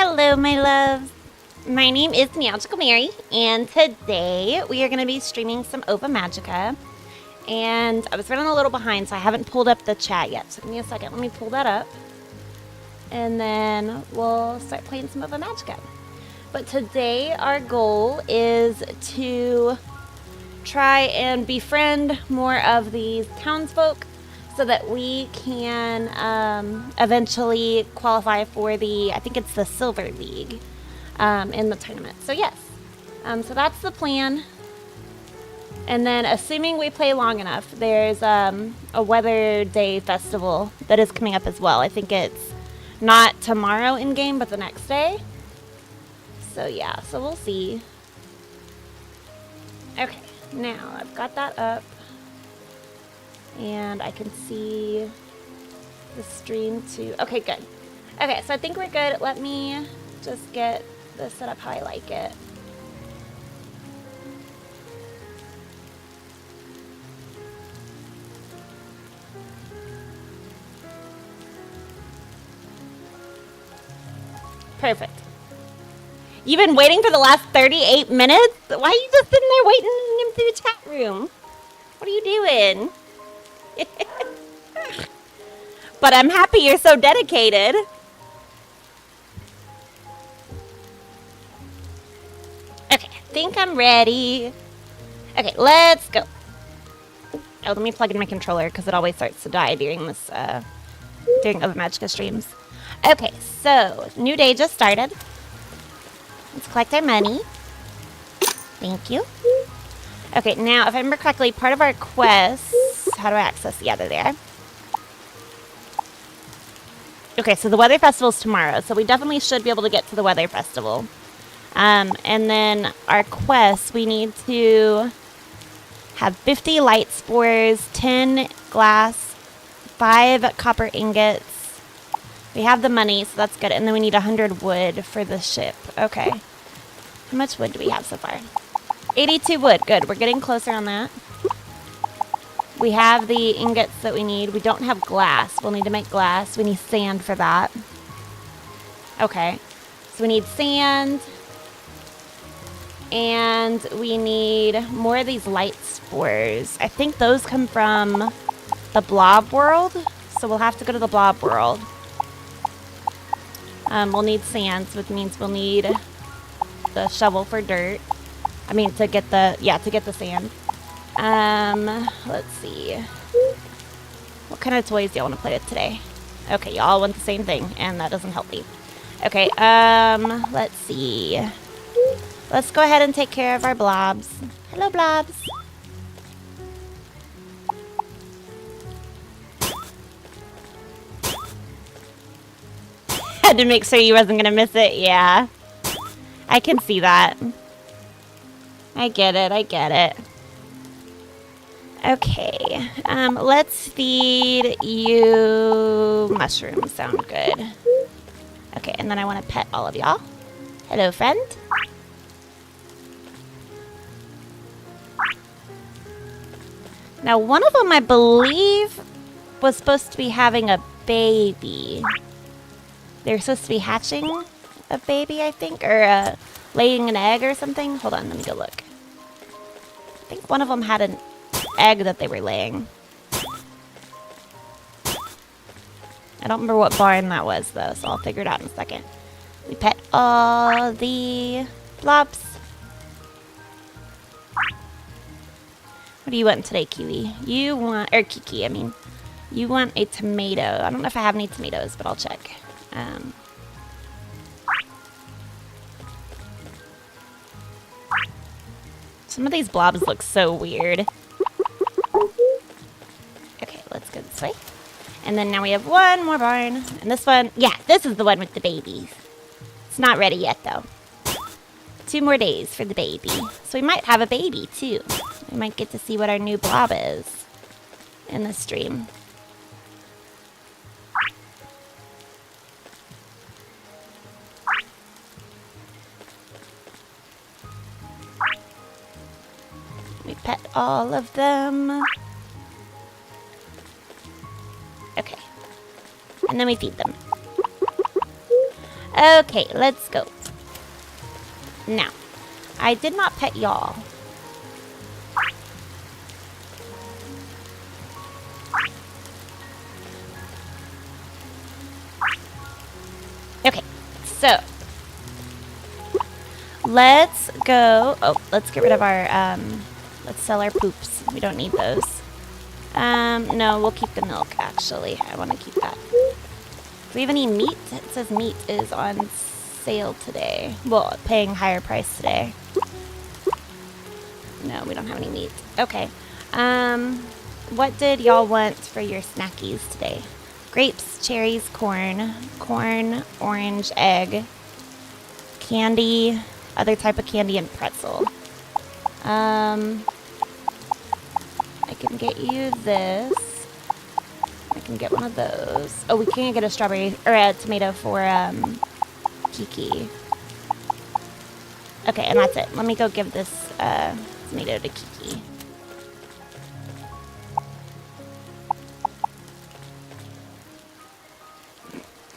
Hello, my loves. My name is Meowgical Mary, and today we are going to be streaming some Ova Magica. And I was running a little behind, so I haven't pulled up the chat yet. So give me a second. Let me pull that up. And then we'll start playing some Ova Magica. But today our goal is to try and befriend more of these townsfolk so that we can eventually qualify for the, I think it's the Silver League in the tournament. So yes, so that's the plan. And then assuming we play long enough, there's a Weather Day festival that is coming up as well. I think it's not tomorrow in game, but the next day. So yeah, so we'll see. Okay, now I've got that up. And I can see the stream too. Okay, good. Okay, so I think we're good. Let me just get this set up how I like it. Perfect. You've been waiting for the last 38 minutes? Why are you just sitting there waiting in the chat room? What are you doing? But I'm happy you're so dedicated. Okay, I think I'm ready. Okay, let's go. Oh, let me plug in my controller because it always starts to die during this, during Ova Magica streams. Okay, so new day just started. Let's collect our money. Thank you. Okay, now if I remember correctly, part of our quest. How do I access? Yeah, they're there. Okay, so the Weather Festival is tomorrow, so we definitely should be able to get to the Weather Festival. And then our quest, we need to have 50 light spores, 10 glass, 5 copper ingots. We have the money, so that's good. And then we need 100 wood for the ship. Okay. How much wood do we have so far? 82 wood. Good. We're getting closer on that. We have the ingots that we need. We don't have glass. We'll need to make glass. We need sand for that. Okay. So we need sand. And we need more of these light spores. I think those come from the blob world. So we'll have to go to the blob world. We'll need sand, which means we'll need the shovel for dirt. I mean, to get the, to get the sand. Let's see. What kind of toys do y'all want to play with today? Okay, y'all want the same thing, and that doesn't help me. Okay, let's see. Let's go ahead and take care of our blobs. Hello, blobs. Had to make sure you wasn't gonna miss it, yeah. I can see that. I get it, I get it. Okay, let's feed you mushrooms. Sound good. Okay, and then I want to pet all of y'all. Hello, friend. Now, one of them, I believe, was supposed to be having a baby. They're supposed to be hatching a baby, I think, or laying an egg or something. Hold on, let me go look. I think one of them had an egg that they were laying. I don't remember what barn that was, though, so I'll figure it out in a second. We pet all the blobs. What do you want today, Kiwi? You want, or Kiki, I mean. You want a tomato. I don't know if I have any tomatoes, but I'll check. Some of these blobs look so weird. Okay, let's go this way. And then now we have one more barn. And this one, yeah, this is the one with the babies. It's not ready yet, though. 2 more days for the baby. So we might have a baby, too. We might get to see what our new blob is in the stream. We pet all of them. Okay. And then we feed them. Okay, let's go. Now, I did not pet y'all. Okay, so let's go. Oh, let's get rid of our, let's sell our poops. We don't need those. No, we'll keep the milk, actually. I want to keep that. Do we have any meat? It says meat is on sale today. Well, paying higher price today. No, we don't have any meat. Okay. What did y'all want for your snackies today? Grapes, cherries, corn, orange, egg, candy, other type of candy, and pretzel. I can get you this. I can get one of those. Oh, we can't get a strawberry or a tomato for Kiki. Okay, and that's it. Let me go give this tomato to Kiki.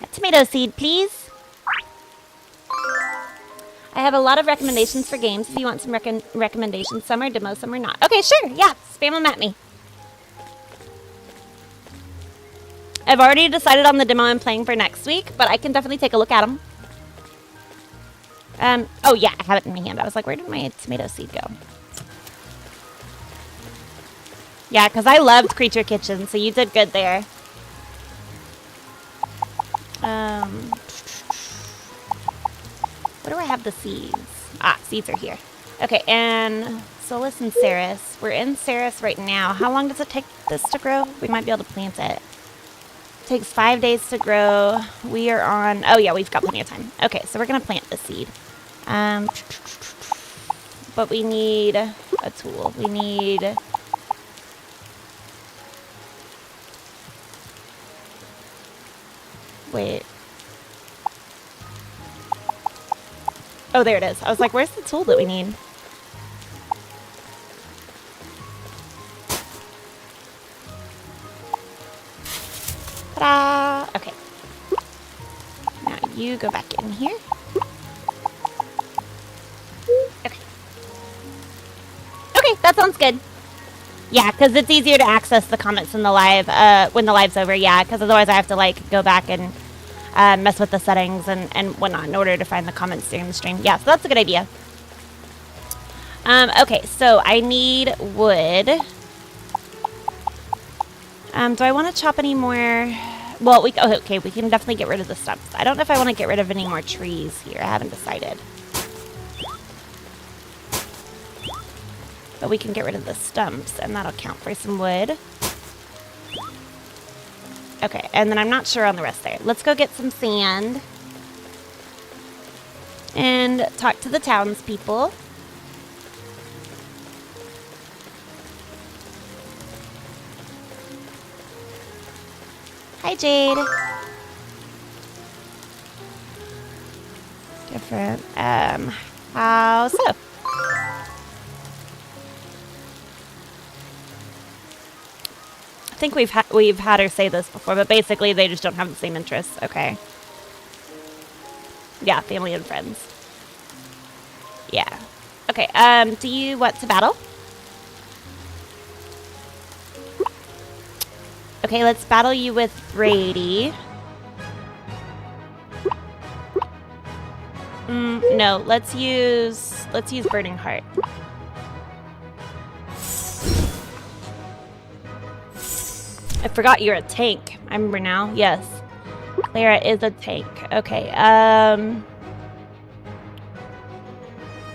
A tomato seed, please. I have a lot of recommendations for games. If you want some recommendations, some are demos, some are not. Okay, sure. Yeah, spam them at me. I've already decided on the demo I'm playing for next week, but I can definitely take a look at them. Oh yeah, I have it in my hand. I was like, where did my tomato seed go? Yeah, because I loved Creature Kitchen, so you did good there. Where do I have the seeds? Ah, seeds are here. Okay, and Solus and Ceres. We're in Ceres right now. How long does it take this to grow? We might be able to plant it. It takes 5 days to grow. We are on... Oh, yeah, we've got plenty of time. Okay, so we're going to plant the seed. But we need a tool. We need... Wait. Oh, there it is. I was like, where's the tool that we need? Ta-da! Okay. Now you go back in here. Okay. Okay, that sounds good. Yeah, because it's easier to access the comments in the live when the live's over. Yeah, because otherwise I have to like go back and mess with the settings and whatnot in order to find the comments during the stream. Yeah, so that's a good idea. Okay, so I need wood. Do I want to chop any more? Well, okay, we can definitely get rid of the stumps. I don't know if I want to get rid of any more trees here. I haven't decided. But we can get rid of the stumps, and that'll count for some wood. Okay, and then I'm not sure on the rest there. Let's go get some sand. And talk to the townspeople. Hi, Jade. Different, how so? I think we've had her say this before, but basically they just don't have the same interests. Okay. Yeah, family and friends. Yeah. Okay, do you want to battle? Okay, let's battle you with Brady. No, let's use Burning Heart. I forgot you're a tank. I remember now. Yes. Clara is a tank. Okay,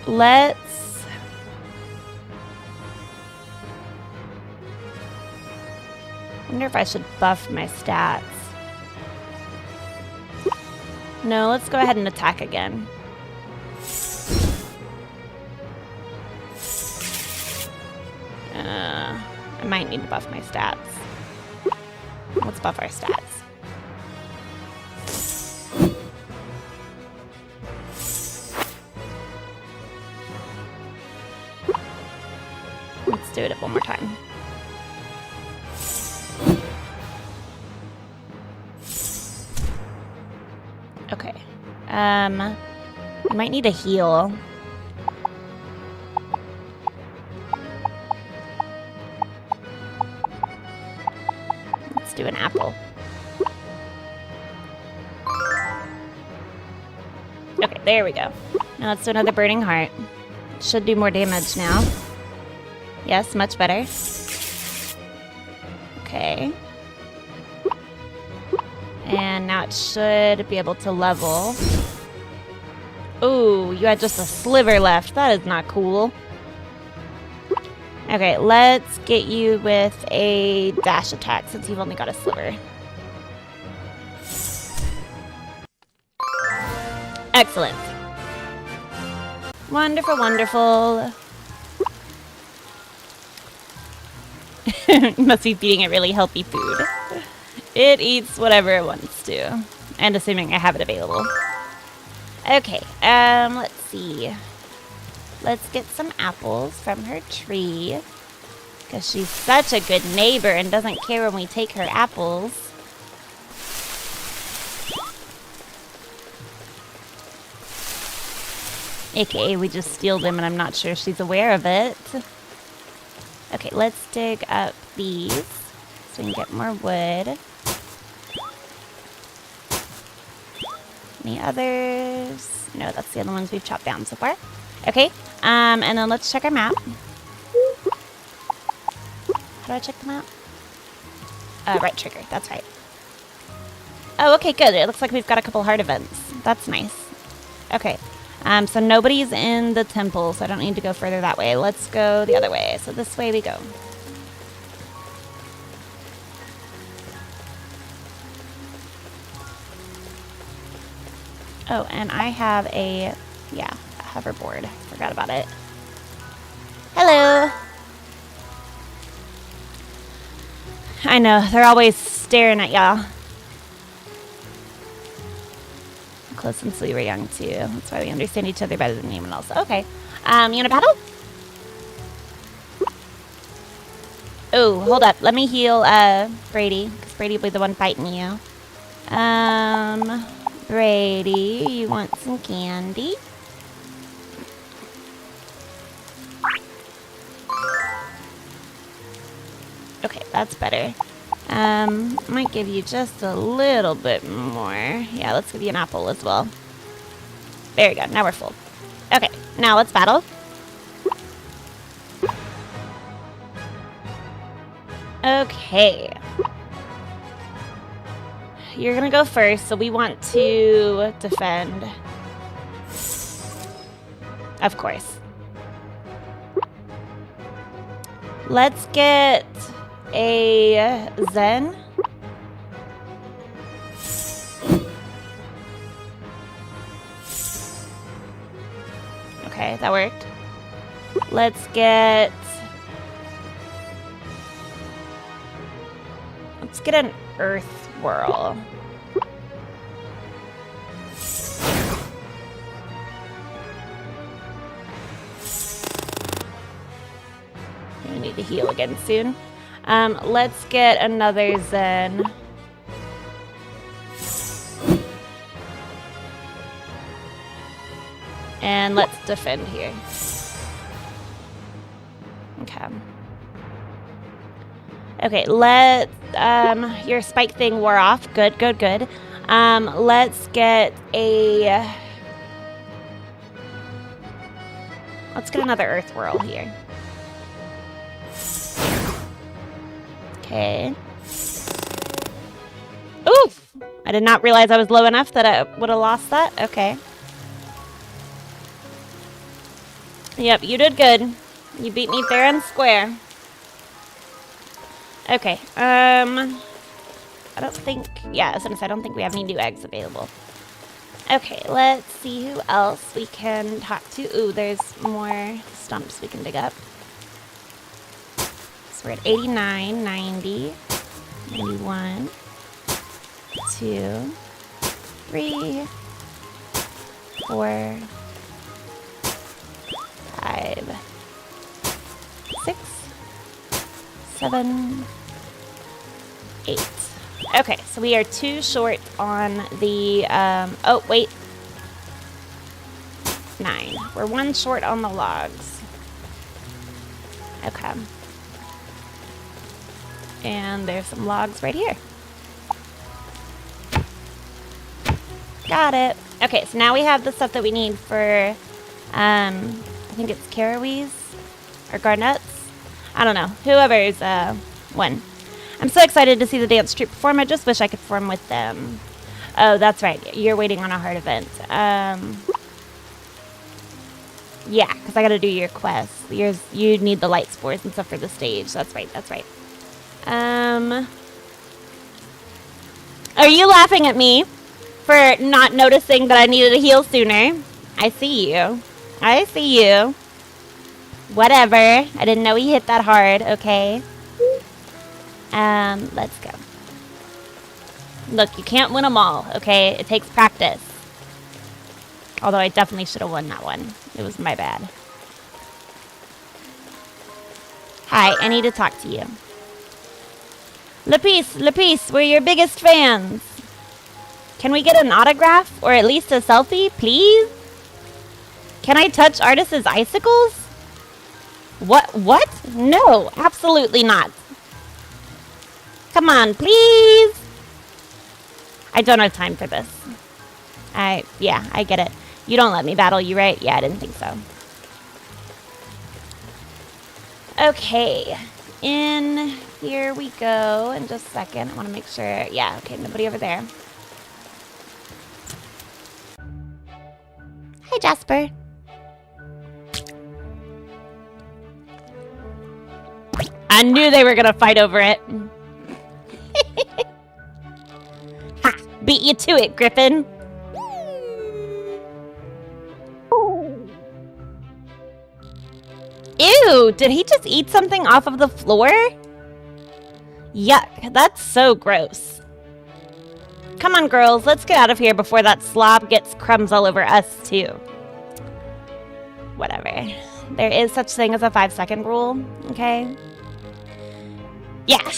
let's... I wonder if I should buff my stats. No, let's go ahead and attack again. I might need to buff my stats. Let's buff our stats. Let's do it one more time. Okay. We might need a heal. Let's do an apple. Okay, there we go. Now let's do another burning heart. Should do more damage now. Yes, much better. Okay. And now it should be able to level. Ooh, you had just a sliver left. That is not cool. Okay, let's get you with a dash attack since you've only got a sliver. Excellent. Wonderful, wonderful. Must be feeding it really healthy food. It eats whatever it wants to. And assuming I have it available. Okay, let's see. Let's get some apples from her tree. Because she's such a good neighbor and doesn't care when we take her apples. AKA we just steal them and I'm not sure she's aware of it. Okay, let's dig up these so we can get more wood. Any others? No, that's the other ones we've chopped down so far. Okay, and then let's check our map. How do I check the map? Right trigger, that's right. Oh, okay, good. It looks like we've got a couple heart events. That's nice. Okay. So nobody's in the temple, so I don't need to go further that way. Let's go the other way. So this way we go. Oh, and I have a hoverboard. Forgot about it. Hello. I know, they're always staring at y'all. Close since we were young too. That's why we understand each other better than anyone else. Okay. You wanna battle? Oh, hold up. Let me heal Brady, because Brady will be the one fighting you. Brady, you want some candy? Okay, that's better. Might give you just a little bit more. Yeah, let's give you an apple as well. There you go, now we're full. Okay, now let's battle. Okay. You're gonna go first, so we want to defend. Of course. Let's get a Zen. Okay, that worked. Let's get an Earth Whirl. We need to heal again soon. Let's get another Zen. And let's defend here. Okay. Okay, your spike thing wore off. Good, good, good. Let's get another Earth Whirl here. Okay. Oof! I did not realize I was low enough that I would have lost that. Okay. Yep, you did good. You beat me fair and square. Okay, I don't think, yeah, I was gonna say, I don't think we have any new eggs available. Okay, let's see who else we can talk to. Ooh, there's more stumps we can dig up. So we're at 89, 90, 91, 2, 3, 4, 5, 6, 7, 8. Okay, so we are 2 short on the, oh, wait. We're one short on the logs. Okay. And there's some logs right here. Got it. Okay, so now we have the stuff that we need for, I think it's carawees or garnets. I don't know. Whoever's won. I'm so excited to see the dance troupe perform. I just wish I could perform with them. Oh, that's right. You're waiting on a heart event. Yeah, because I got to do your quest. You need the light spores and stuff for the stage. That's right. That's right. Are you laughing at me for not noticing that I needed to heal sooner? I see you. I see you. Whatever. I didn't know he hit that hard. Okay. Let's go. Look, you can't win them all, okay? It takes practice. Although I definitely should have won that one. It was my bad. Hi, I need to talk to you. Lapis, we're your biggest fans. Can we get an autograph or at least a selfie, please? Can I touch Artis's icicles? What? No, absolutely not. Come on, please. I don't have time for this. Yeah, I get it. You don't let me battle you, right? Yeah, I didn't think so. Okay. In here we go. In just a second. I want to make sure. Yeah, okay, nobody over there. Hi, Jasper. I knew they were going to fight over it. Ha! Beat you to it, Griffin. Ew, did he just eat something off of the floor? Yuck, that's so gross. Come on, girls, let's get out of here before that slob gets crumbs all over us, too. Whatever. There is such thing as a 5-second rule, okay? Yeah.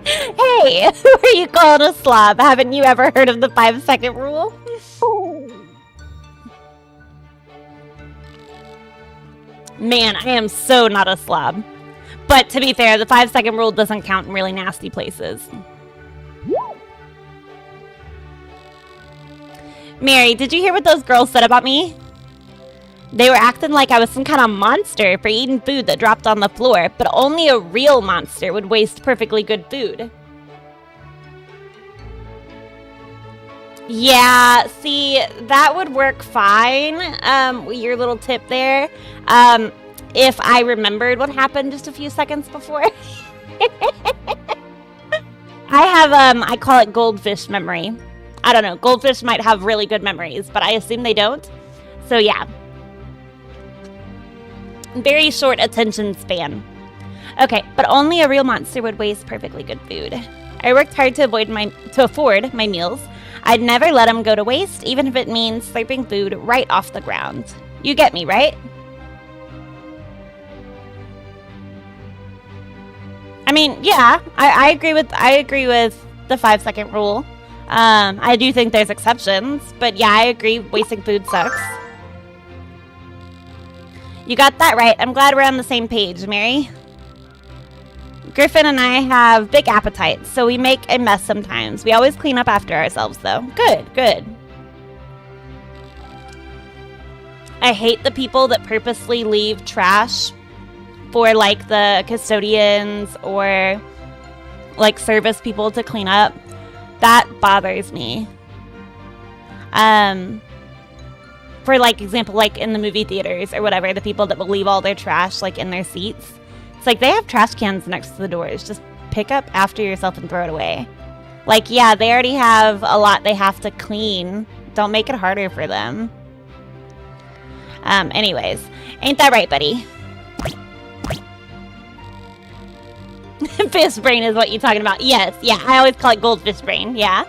Hey, who are you calling a slob? Haven't you ever heard of the 5-second rule? Man, I am so not a slob. But to be fair, the 5-second rule doesn't count in really nasty places. Mary, did you hear what those girls said about me? They were acting like I was some kind of monster for eating food that dropped on the floor, but only a real monster would waste perfectly good food. Yeah, see, that would work fine, your little tip there, if I remembered what happened just a few seconds before. I call it goldfish memory. I don't know, goldfish might have really good memories, but I assume they don't. So yeah. Very short attention span. Okay, but only a real monster would waste perfectly good food. I worked hard to afford my meals. I'd never let them go to waste, even if it means slurping food right off the ground. You get me, right? I mean, yeah, I agree with the 5-second rule. I do think there's exceptions, but yeah, I agree. Wasting food sucks. You got that right. I'm glad we're on the same page, Mary. Griffin and I have big appetites, so we make a mess sometimes. We always clean up after ourselves, though. Good, good. I hate the people that purposely leave trash for, like, the custodians or, like, service people to clean up. That bothers me. For, like, example, like, in the movie theaters or whatever, the people that will leave all their trash, like, in their seats. It's like, they have trash cans next to the doors. Just pick up after yourself and throw it away. Like, yeah, they already have a lot they have to clean. Don't make it harder for them. Anyways. Ain't that right, buddy? Fish brain is what you're talking about. Yes, yeah, I always call it goldfish brain, yeah.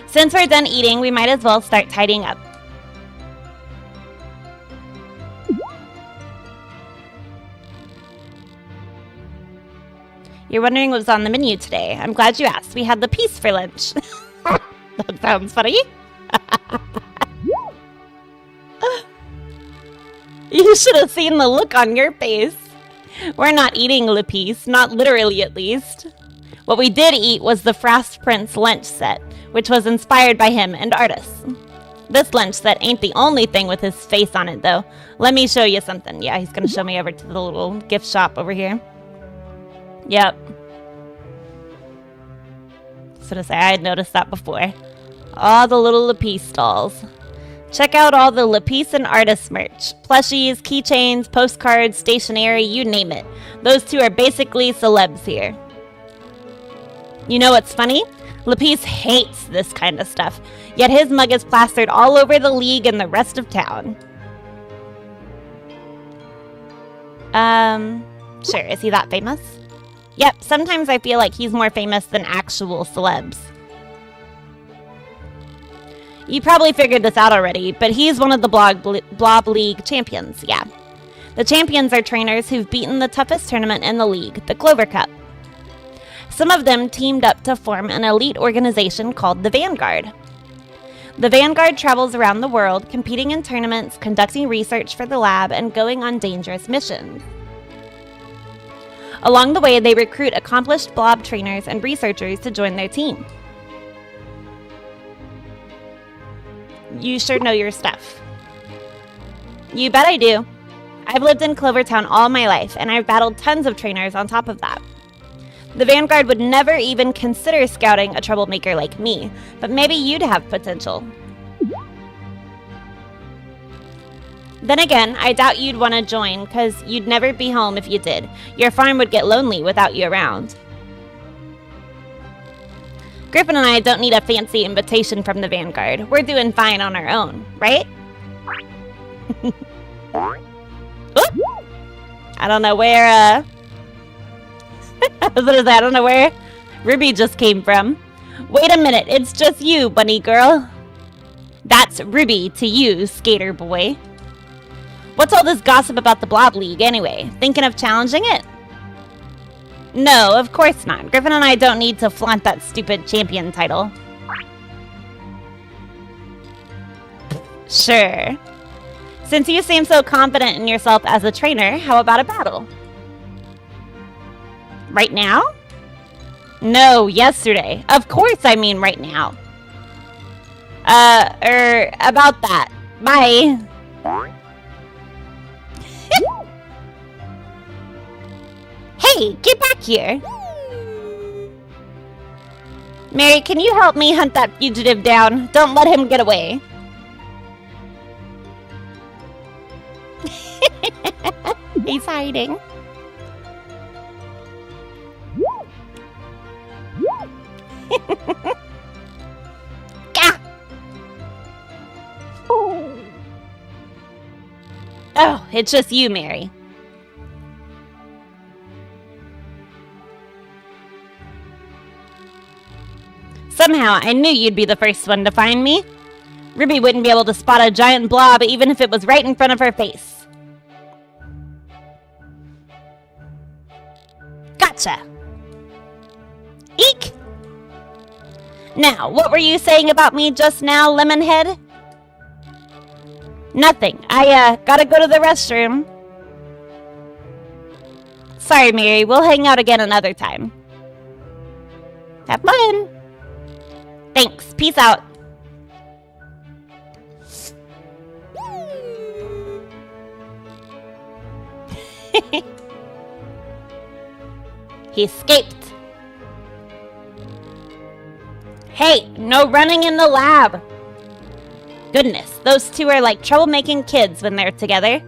Since we're done eating, we might as well start tidying up. You're wondering what was on the menu today. I'm glad you asked. We had the peas for lunch. That sounds funny. You should have seen the look on your face. We're not eating Lapis, not literally at least. What we did eat was the Frost Prince lunch set, which was inspired by him and artists. This lunch set ain't the only thing with his face on it, though. Let me show you something. Yeah, he's gonna show me over to the little gift shop over here. Yep. So to say, I had noticed that before. All the little Lapis stalls. Check out all the Lapis and artist merch. Plushies, keychains, postcards, stationery, you name it. Those two are basically celebs here. You know what's funny? Lapis hates this kind of stuff, yet his mug is plastered all over the league and the rest of town. Sure, is he that famous? Yep, sometimes I feel like he's more famous than actual celebs. You probably figured this out already, but he's one of the Blob League champions, yeah. The champions are trainers who've beaten the toughest tournament in the league, the Clover Cup. Some of them teamed up to form an elite organization called the Vanguard. The Vanguard travels around the world, competing in tournaments, conducting research for the lab, and going on dangerous missions. Along the way, they recruit accomplished blob trainers and researchers to join their team. You sure know your stuff. You bet I do. I've lived in Clover Town all my life, and I've battled tons of trainers on top of that. The Vanguard would never even consider scouting a troublemaker like me, but maybe you'd have potential. Then again, I doubt you'd want to join, because you'd never be home if you did. Your farm would get lonely without you around. Griffin and I don't need a fancy invitation from the Vanguard. We're doing fine on our own, right? I don't know where, I was gonna say, I don't know where Ruby just came from. Wait a minute, it's just you, bunny girl. That's Ruby to you, skater boy. What's all this gossip about the Blob League anyway? Thinking of challenging it? No, of course not. Griffin and I don't need to flaunt that stupid champion title. Sure. Since you seem so confident in yourself as a trainer, how about a battle? Right now? No, yesterday. Of course I mean right now. About that. Bye. Hey, get back here. Mary, can you help me hunt that fugitive down? Don't let him get away. He's hiding. Oh, it's just you, Mary. Somehow, I knew you'd be the first one to find me. Ruby wouldn't be able to spot a giant blob even if it was right in front of her face. Gotcha. Eek! Now, what were you saying about me just now, Lemonhead? Nothing. I, gotta go to the restroom. Sorry, Mary. We'll hang out again another time. Have fun. Thanks. Peace out. He escaped. Hey, no running in the lab. Goodness, those two are like troublemaking kids when they're together.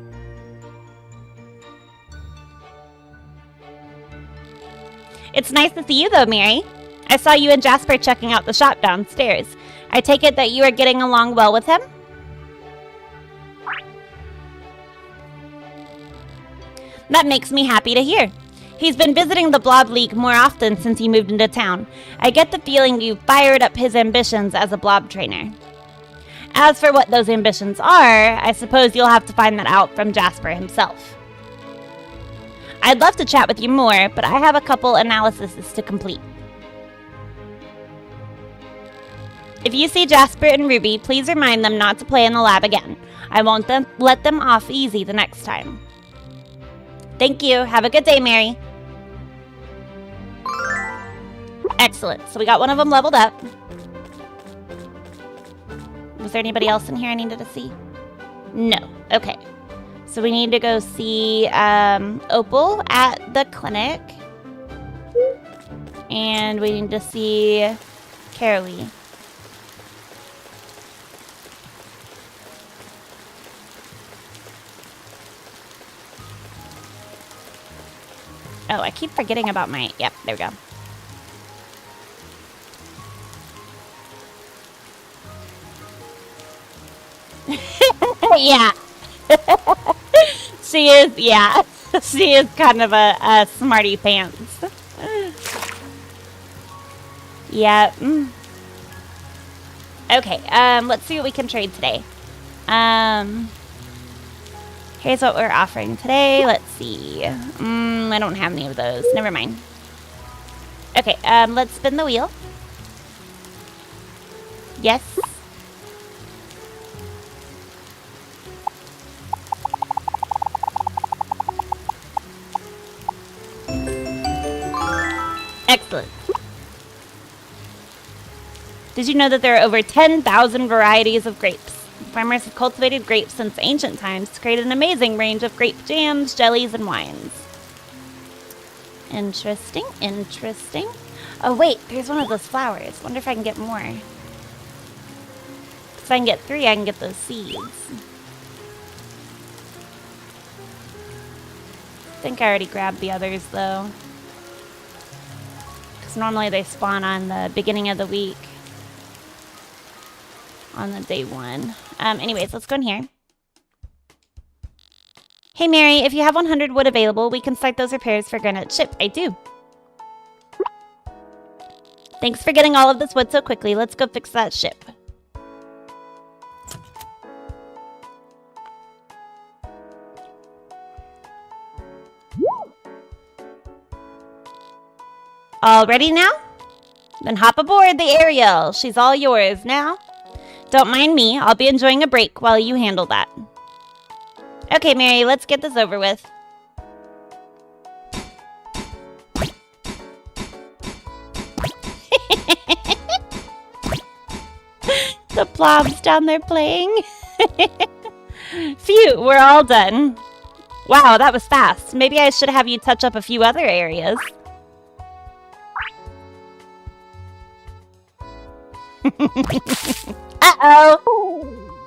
It's nice to see you though, Mary. I saw you and Jasper checking out the shop downstairs. I take it that you are getting along well with him? That makes me happy to hear. He's been visiting the Blob League more often since he moved into town. I get the feeling you've fired up his ambitions as a blob trainer. As for what those ambitions are, I suppose you'll have to find that out from Jasper himself. I'd love to chat with you more, but I have a couple analyses to complete. If you see Jasper and Ruby, please remind them not to play in the lab again. I won't let them off easy the next time. Thank you. Have a good day, Mary. Excellent. So we got one of them leveled up. Was there anybody else in here I needed to see? No. Okay. So we need to go see Opal at the clinic. And we need to see Carolee. Oh, I keep forgetting about my... Yep, there we go. Yeah. She is, yeah. She is kind of a smarty pants. Yeah. Okay, let's see what we can trade today. Here's what we're offering today. Let's see. I don't have any of those. Never mind. Okay, let's spin the wheel. Yes. Excellent. Did you know that there are over 10,000 varieties of grapes? Farmers have cultivated grapes since ancient times to create an amazing range of grape jams, jellies, and wines. Interesting, interesting. Oh wait, there's one of those flowers. Wonder if I can get more. If I can get 3, I can get those seeds. I think I already grabbed the others though. Because normally they spawn on the beginning of the week. On the day 1. Anyways, let's go in here. Hey Mary, if you have 100 wood available, we can start those repairs for Garnet's ship. I do. Thanks for getting all of this wood so quickly. Let's go fix that ship. All ready now? Then hop aboard the Ariel. She's all yours now. Don't mind me. I'll be enjoying a break while you handle that. Okay, Mary, let's get this over with. The blob's down there playing. Phew, we're all done. Wow, that was fast. Maybe I should have you touch up a few other areas. Uh-oh!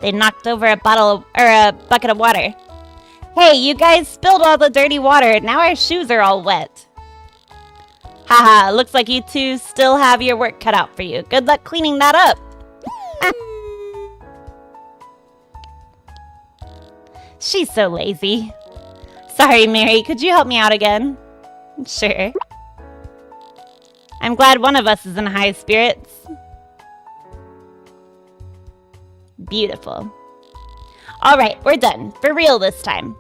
They knocked over a bucket of water. Hey, you guys spilled all the dirty water. Now our shoes are all wet. Haha, looks like you two still have your work cut out for you. Good luck cleaning that up. She's so lazy. Sorry, Mary, could you help me out again? Sure. I'm glad one of us is in high spirits. Beautiful. All right, we're done. For real this time.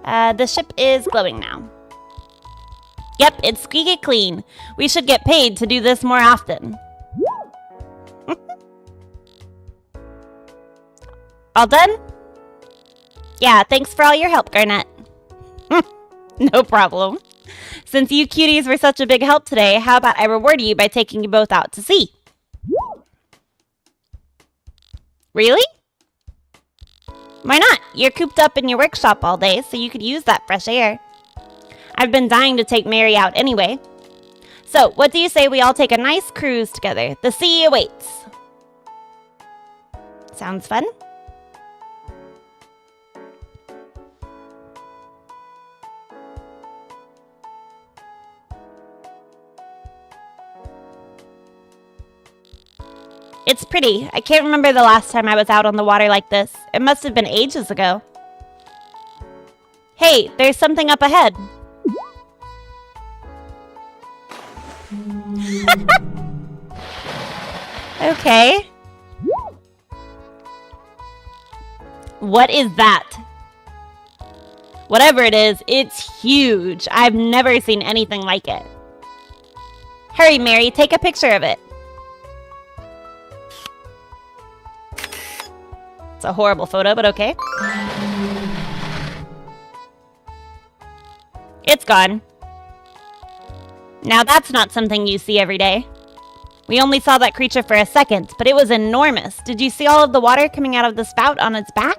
The ship is glowing now. Yep, it's squeaky clean. We should get paid to do this more often. All done? Yeah, thanks for all your help, Garnet. No problem. Since you cuties were such a big help today, how about I reward you by taking you both out to sea? Really? Why not? You're cooped up in your workshop all day, so you could use that fresh air. I've been dying to take Mary out anyway. So, what do you say we all take a nice cruise together? The sea awaits. Sounds fun? It's pretty. I can't remember the last time I was out on the water like this. It must have been ages ago. Hey, there's something up ahead. Okay. What is that? Whatever it is, it's huge. I've never seen anything like it. Hurry, Mary, take a picture of it. It's a horrible photo, but okay. It's gone. Now that's not something you see every day. We only saw that creature for a second, but it was enormous. Did you see all of the water coming out of the spout on its back?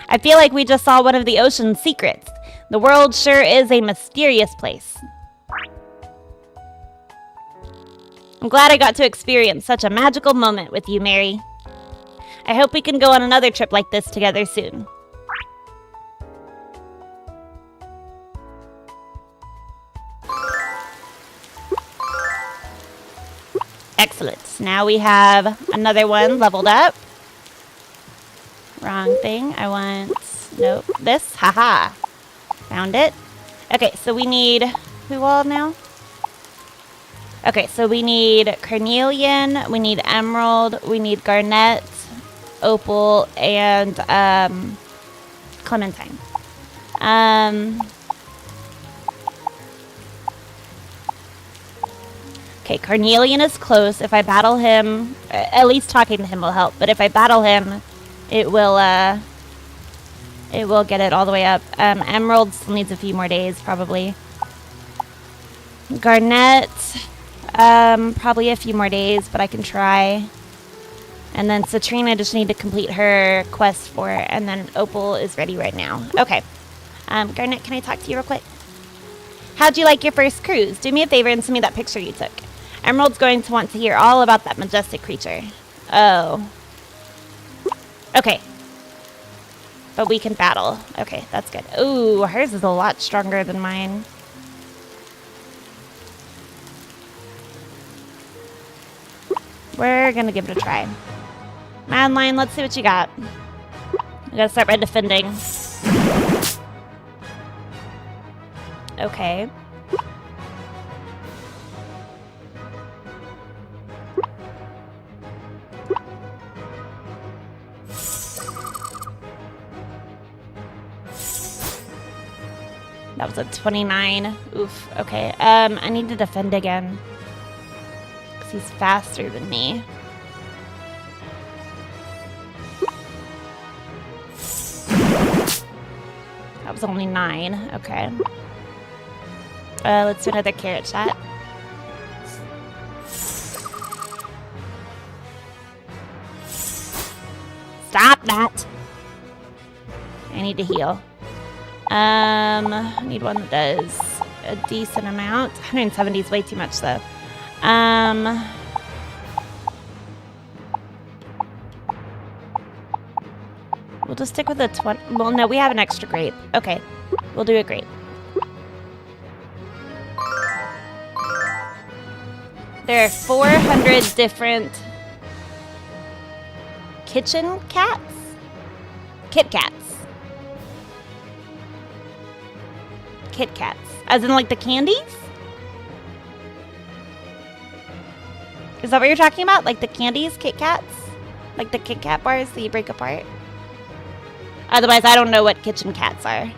I feel like we just saw one of the ocean's secrets. The world sure is a mysterious place. I'm glad I got to experience such a magical moment with you, Mary. I hope we can go on another trip like this together soon. Excellent. Now we have another one leveled up. Wrong thing. I want... Nope. This. Haha. Found it. Okay, so we need... Who all now? Okay, so we need carnelian, we need emerald, we need garnet, opal, and clementine. Okay, carnelian is close. If I battle him, at least talking to him will help. But if I battle him, it will get it all the way up. Emerald still needs a few more days, probably. Garnet, probably a few more days, but I can try. And then Citrine, I just need to complete her quest for, and then Opal is ready right now. Okay. Garnet, can I talk to you real quick? How'd you like your first cruise? Do me a favor and send me that picture you took. Emerald's going to want to hear all about that majestic creature. Oh. Okay. But we can battle. Okay, that's good. Ooh, hers is a lot stronger than mine. We're gonna give it a try. Madeline, let's see what you got. We gotta start by defending. Okay. That was a 29. Oof. Okay. I need to defend again. Because he's faster than me. That was only 9. Okay. Let's do another carrot shot. Stop that! I need to heal. I need one that does a decent amount. 170 is way too much, though. We'll just stick with the 20. Well, no, we have an extra grape. Okay, we'll do a grape. There are 400 different kitchen cats? Kit Kats. Kit Kats. As in, like, the candies? Is that what you're talking about? Like the candies, Kit Kats? Like the Kit Kat bars that you break apart? Otherwise, I don't know what kitchen cats are.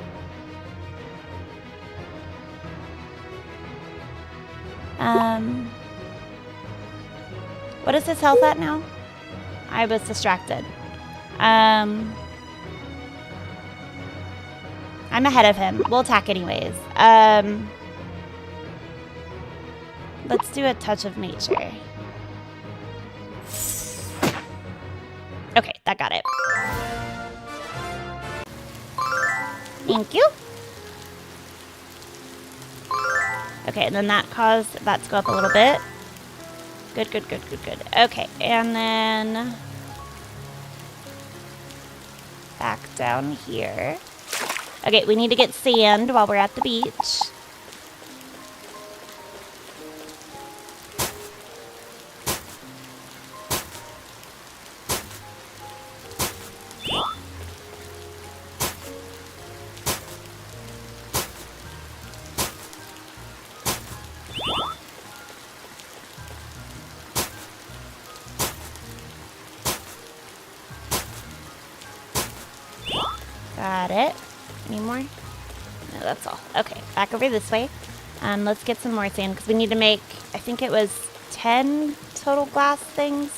What is his health at now? I was distracted. I'm ahead of him. We'll attack anyways. Let's do a touch of nature. Okay, that got it. Thank you. Okay, and then that caused that to go up a little bit. Good, good, good, good, good. Okay, and then back down here. Okay, we need to get sand while we're at the beach. Got it. Any more? No, that's all. Okay, back over this way. Let's get some more sand because we need to make, I think it was 10 total glass things.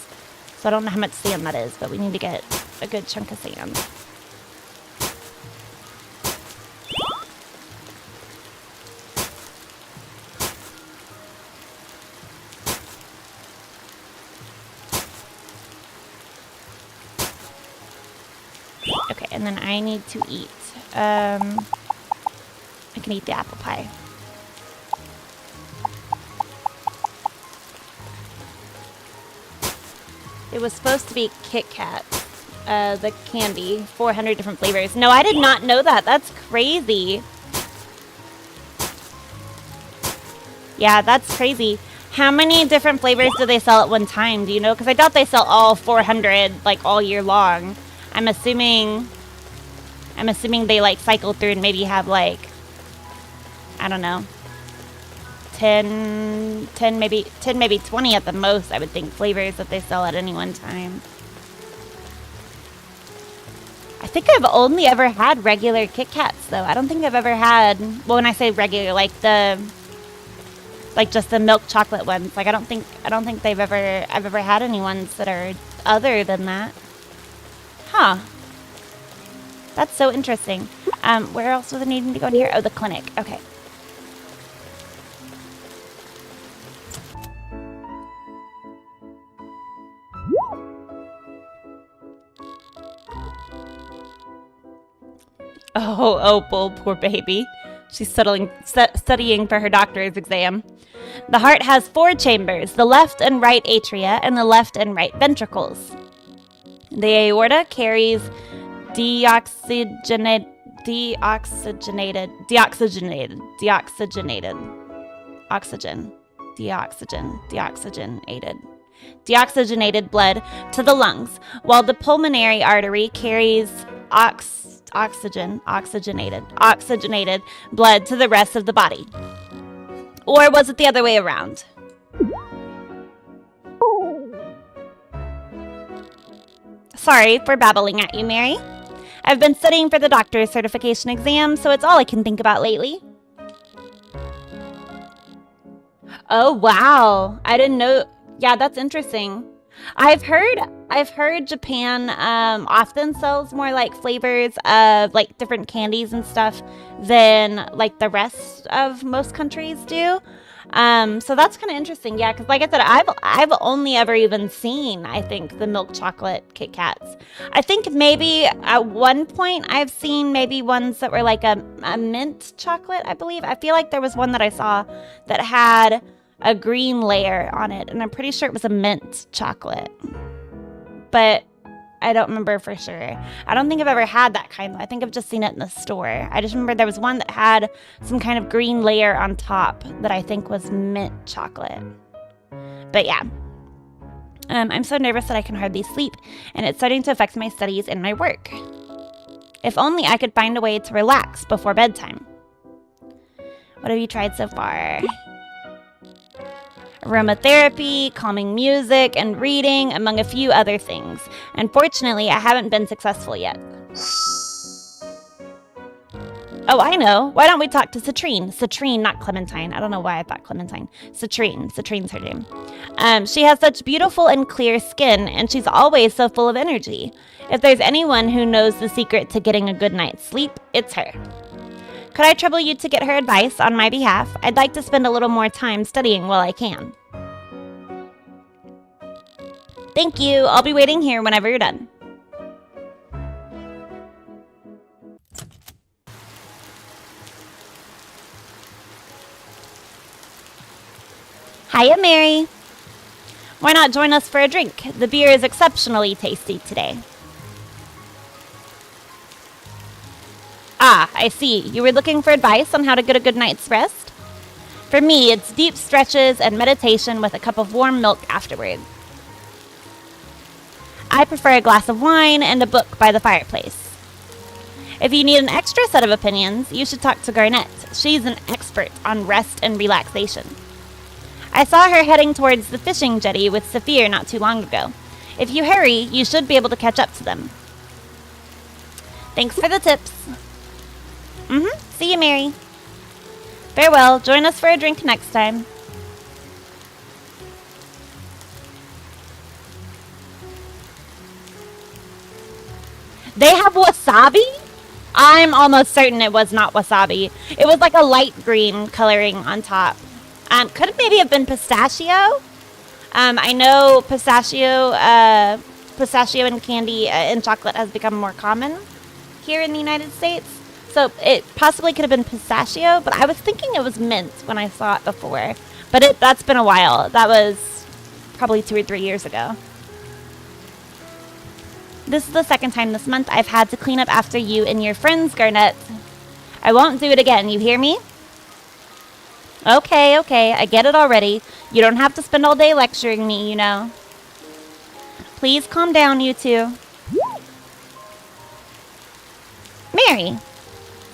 So I don't know how much sand that is, but we need to get a good chunk of sand. Okay, and then I need to eat. I can eat the apple pie. It was supposed to be Kit Kat, the candy, 400 different flavors. No, I did not know that. That's crazy. Yeah, that's crazy. How many different flavors do they sell at one time? Do you know? Because I doubt they sell all 400 like all year long. I'm assuming they like cycle through and maybe have like, I don't know, 10 maybe 20 at the most, I would think, flavors that they sell at any one time. I think I've only ever had regular Kit Kats though. I don't think I've ever had, well, when I say regular, like just the milk chocolate ones. Like I don't think I've ever had any ones that are other than that. Huh. That's so interesting. Where else was I needing to go in here? Oh, the clinic. Okay. Oh, poor baby. She's studying for her doctor's exam. The heart has 4 chambers, the left and right atria, and the left and right ventricles. The aorta carries deoxygenated blood to the lungs, while the pulmonary artery carries oxygenated blood to the rest of the body. Or was it the other way around? Sorry for babbling at you, Mary. I've been studying for the doctor's certification exam, so it's all I can think about lately. Oh, wow. I didn't know. Yeah, that's interesting. I've heard Japan often sells more like flavors of like different candies and stuff than like the rest of most countries do. So that's kind of interesting. Yeah, because like I said, I've only ever even seen, I think, the milk chocolate Kit Kats. I think maybe at one point I've seen maybe ones that were like a mint chocolate, I believe. I feel like there was one that I saw that had a green layer on it, and I'm pretty sure it was a mint chocolate. But I don't remember for sure. I don't think I've ever had that kind. I think I've just seen it in the store. I just remember there was one that had some kind of green layer on top that I think was mint chocolate. But yeah. I'm so nervous that I can hardly sleep, and it's starting to affect my studies and my work. If only I could find a way to relax before bedtime. What have you tried so far? Aromatherapy, calming music, and reading, among a few other things. Unfortunately, I haven't been successful yet. Oh, I know. Why don't we talk to Citrine? Citrine, not Clementine. I don't know why I thought Clementine. Citrine. Citrine's her name. She has such beautiful and clear skin, and she's always so full of energy. If there's anyone who knows the secret to getting a good night's sleep, it's her. Could I trouble you to get her advice on my behalf? I'd like to spend a little more time studying while I can. Thank you. I'll be waiting here whenever you're done. Hiya, Mary. Why not join us for a drink? The beer is exceptionally tasty today. Ah, I see. You were looking for advice on how to get a good night's rest? For me, it's deep stretches and meditation with a cup of warm milk afterward. I prefer a glass of wine and a book by the fireplace. If you need an extra set of opinions, you should talk to Garnett. She's an expert on rest and relaxation. I saw her heading towards the fishing jetty with Saphir not too long ago. If you hurry, you should be able to catch up to them. Thanks for the tips. See you, Mary. Farewell. Join us for a drink next time. They have wasabi? I'm almost certain it was not wasabi. It was like a light green coloring on top. Could it maybe have been pistachio? I know pistachio and candy and chocolate has become more common here in the United States. So it possibly could have been pistachio, but I was thinking it was mint when I saw it before. But that's been a while. That was probably 2 or 3 years ago. This is the second time this month I've had to clean up after you and your friends, Garnet. I won't do it again, you hear me? Okay, I get it already. You don't have to spend all day lecturing me, you know. Please calm down, you two. Mary!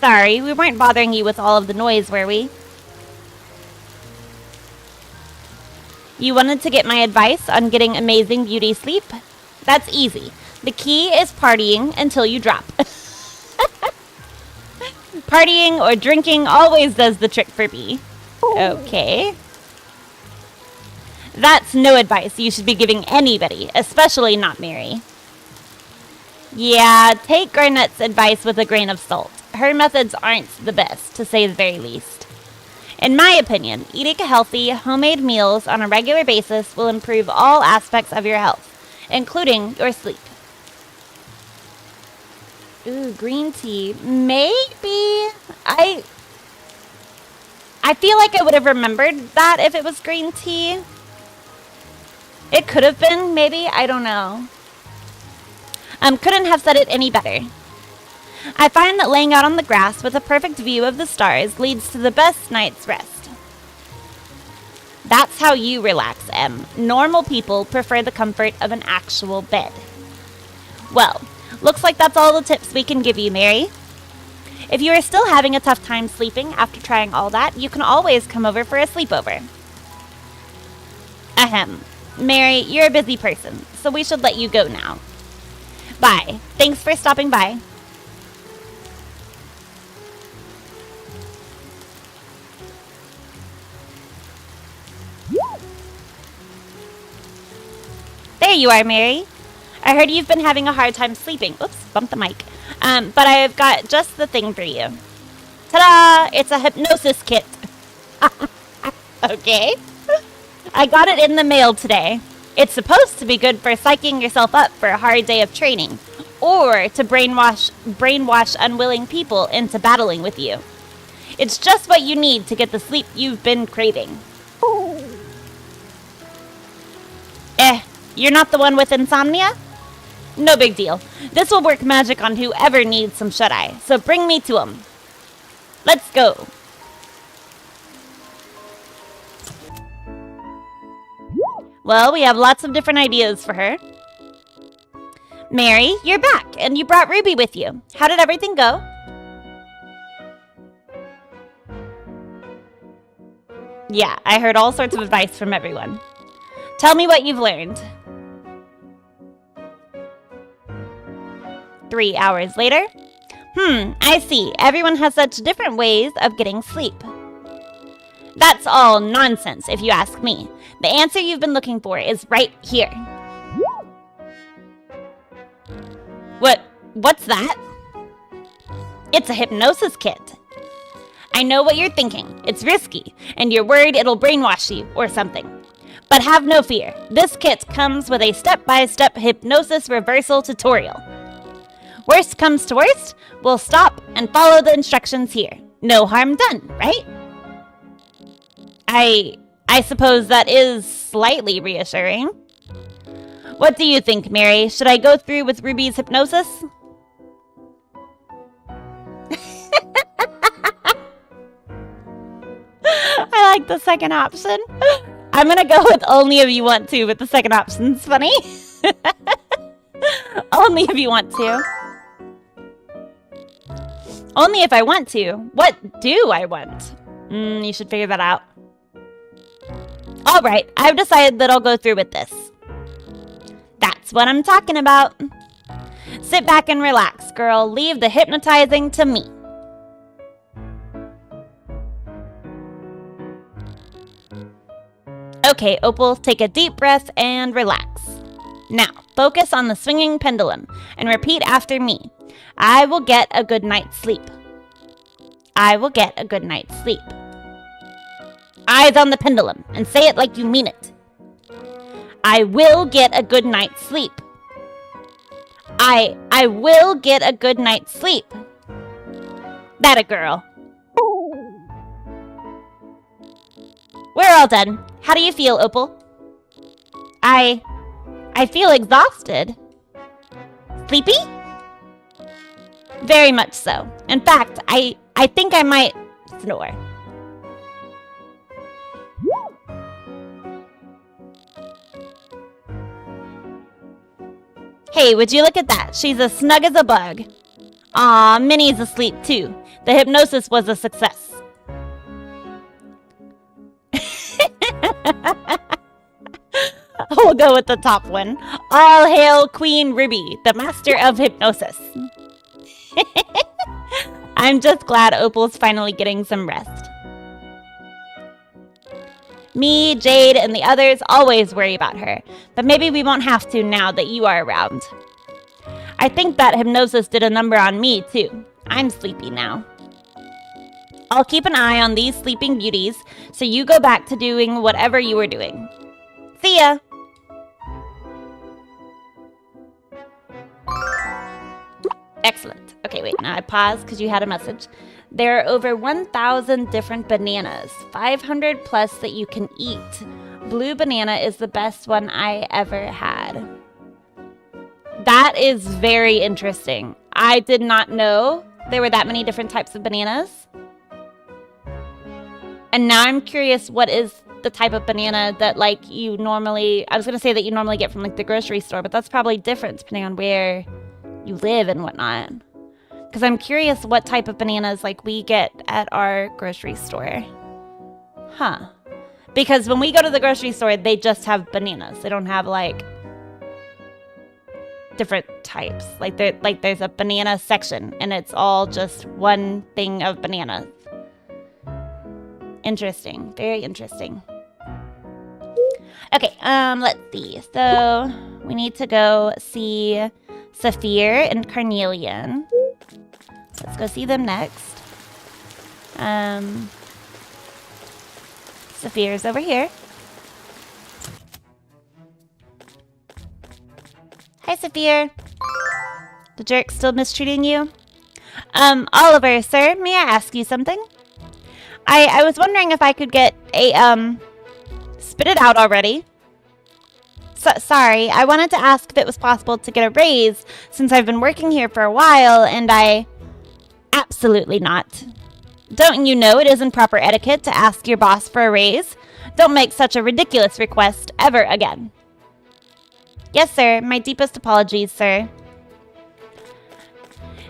Sorry, we weren't bothering you with all of the noise, were we? You wanted to get my advice on getting amazing beauty sleep? That's easy. The key is partying until you drop. Partying or drinking always does the trick for me. Okay. That's no advice you should be giving anybody, especially not Mary. Yeah, take Garnet's advice with a grain of salt. Her methods aren't the best, to say the very least. In my opinion, eating healthy, homemade meals on a regular basis will improve all aspects of your health, including your sleep. Ooh, green tea. Maybe. I feel like I would have remembered that if it was green tea. It could have been, maybe. I don't know. Couldn't have said it any better. I find that laying out on the grass with a perfect view of the stars leads to the best night's rest. That's how you relax, Em. Normal people prefer the comfort of an actual bed. Well, looks like that's all the tips we can give you, Mary. If you are still having a tough time sleeping after trying all that, you can always come over for a sleepover. Ahem. Mary, you're a busy person, so we should let you go now. Bye. Thanks for stopping by. There you are, Mary. I heard you've been having a hard time sleeping. Oops, bumped the mic. But I've got just the thing for you. Ta-da! It's a hypnosis kit. Okay. I got it in the mail today. It's supposed to be good for psyching yourself up for a hard day of training, or to brainwash unwilling people into battling with you. It's just what you need to get the sleep you've been craving. You're not the one with insomnia? No big deal. This will work magic on whoever needs some shut-eye, so bring me to 'em. Let's go. Well, we have lots of different ideas for her. Mary, you're back, and you brought Ruby with you. How did everything go? Yeah, I heard all sorts of advice from everyone. Tell me what you've learned. 3 hours later. I see. Everyone has such different ways of getting sleep. That's all nonsense, if you ask me. The answer you've been looking for is right here. What's that? It's a hypnosis kit. I know what you're thinking. It's risky, and you're worried it'll brainwash you or something. But have no fear. This kit comes with a step-by-step hypnosis reversal tutorial. Worst comes to worst, we'll stop and follow the instructions here. No harm done, right? I suppose that is slightly reassuring. What do you think, Mary? Should I go through with Ruby's hypnosis? I like the second option. I'm gonna go with only if you want to, but the second option's funny. Only if you want to. Only if I want to. What do I want? You should figure that out. Alright, I've decided that I'll go through with this. That's what I'm talking about. Sit back and relax, girl. Leave the hypnotizing to me. Okay, Opal, take a deep breath and relax. Now, focus on the swinging pendulum and repeat after me. I will get a good night's sleep. I will get a good night's sleep. Eyes on the pendulum and say it like you mean it. I will get a good night's sleep. I will get a good night's sleep. That a girl. We're all done. How do you feel, Opal? I feel exhausted. Sleepy? Very much so. In fact, I think I might snore. Hey, would you look at that? She's as snug as a bug. Aw, Minnie's asleep too. The hypnosis was a success. We'll go with the top one. All hail Queen Ruby, the master of hypnosis. I'm just glad Opal's finally getting some rest. Me, Jade, and the others always worry about her, but maybe we won't have to now that you are around. I think that hypnosis did a number on me, too. I'm sleepy now. I'll keep an eye on these sleeping beauties, so you go back to doing whatever you were doing. See ya! Excellent. Okay, wait, now I pause because you had a message. There are over 1,000 different bananas, 500 plus that you can eat. Blue banana is the best one I ever had. That is very interesting. I did not know there were that many different types of bananas. And now I'm curious, what is the type of banana that like you normally, I was going to say that you normally get from like the grocery store, but that's probably different depending on where you live and whatnot. Because I'm curious what type of bananas like we get at our grocery store. Huh. Because when we go to the grocery store, they just have bananas. They don't have like different types. Like there's a banana section and it's all just one thing of bananas. Interesting. Very interesting. Okay, let's see. So we need to go see Saphir and Carnelian. Let's go see them next. Saphir's over here. Hi, Saphir. The jerk still mistreating you? Oliver, sir, may I ask you something? I was wondering if I could get a, spit it out already. Sorry, I wanted to ask if it was possible to get a raise since I've been working here for a while and Absolutely not. Don't you know it isn't proper etiquette to ask your boss for a raise? Don't make such a ridiculous request ever again. Yes, sir. My deepest apologies, sir.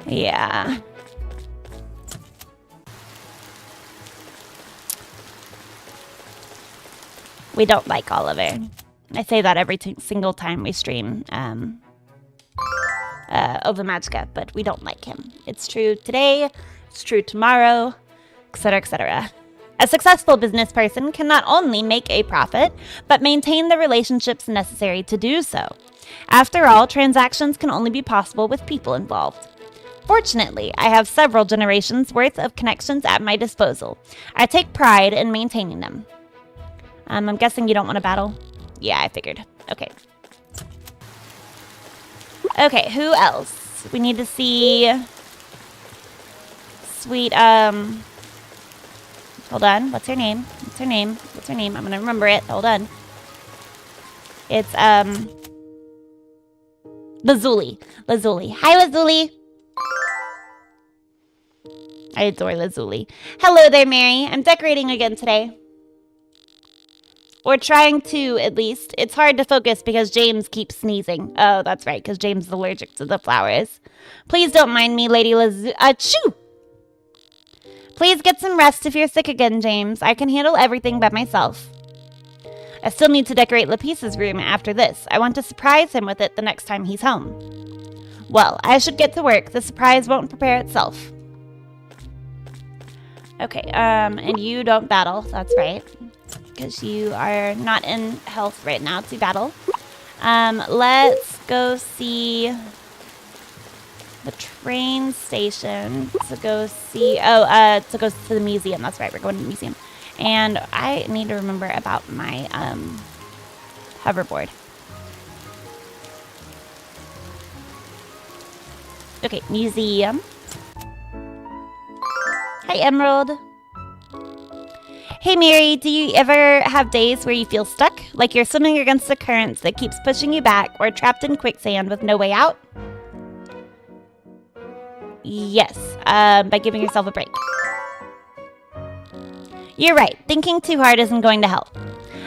Yeah. We don't like Oliver. I say that every single time we stream Ova Magica, but we don't like him. It's true today, it's true tomorrow, etc., etc. A successful business person can not only make a profit, but maintain the relationships necessary to do so. After all, transactions can only be possible with people involved. Fortunately, I have several generations worth of connections at my disposal. I take pride in maintaining them. I'm guessing you don't want to battle? Yeah, I figured. Okay. Okay, who else? We need to see... Sweet, hold on. What's her name? What's her name? What's her name? I'm gonna remember it. Hold on. It's, Lazuli. Lazuli. Hi, Lazuli. I adore Lazuli. Hello there, Mary. I'm decorating again today. Or trying to, at least. It's hard to focus because James keeps sneezing. Oh, that's right, because James is allergic to the flowers. Please don't mind me, Lady Lazuli. Achoo! Please get some rest if you're sick again, James. I can handle everything by myself. I still need to decorate Lapice's room after this. I want to surprise him with it the next time he's home. Well, I should get to work. The surprise won't prepare itself. Okay, and you don't battle. That's right. because you are not in health right now to battle. Let's go see the train station to go see, to go to the museum. That's right, we're going to the museum. And I need to remember about my hoverboard. Okay, museum. Hi, Emerald. Hey, Mary, do you ever have days where you feel stuck? Like you're swimming against the currents that keeps pushing you back or trapped in quicksand with no way out? Yes, by giving yourself a break. You're right. Thinking too hard isn't going to help.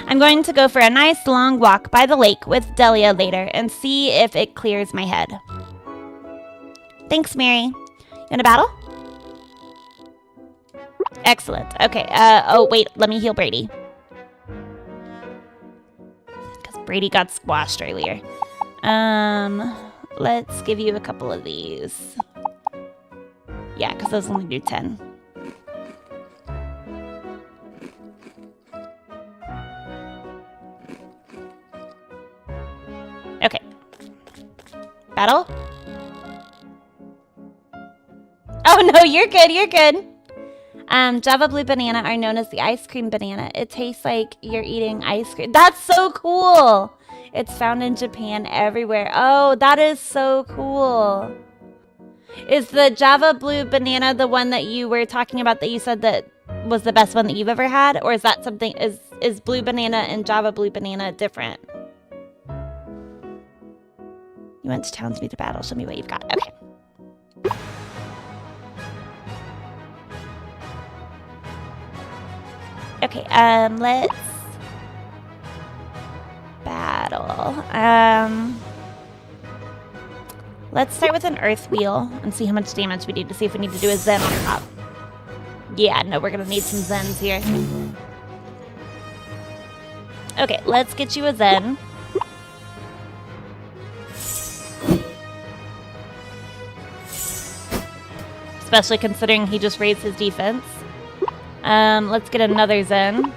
I'm going to go for a nice long walk by the lake with Delia later and see if it clears my head. Thanks, Mary. You in a battle? Excellent. Okay. Oh, wait. Let me heal Brady. Because Brady got squashed earlier. Let's give you a couple of these. Yeah, because those only do 10. Okay. Battle? Oh, no, you're good. You're good. Java Blue Banana are known as the ice cream banana. It tastes like you're eating ice cream. That's so cool. It's found in Japan everywhere. Oh, that is so cool. Is the Java Blue Banana the one that you were talking about that you said that was the best one that you've ever had? Or is that something, is Blue Banana and Java Blue Banana different? You went to town to meet the battle. Show me what you've got. Okay. Okay, let's battle. Let's start with an earth wheel and see how much damage we do to see if we need to do a zen on top. Yeah, no, we're gonna need some zens here. Okay, let's get you a zen. Especially considering he just raised his defense. Let's get another zen.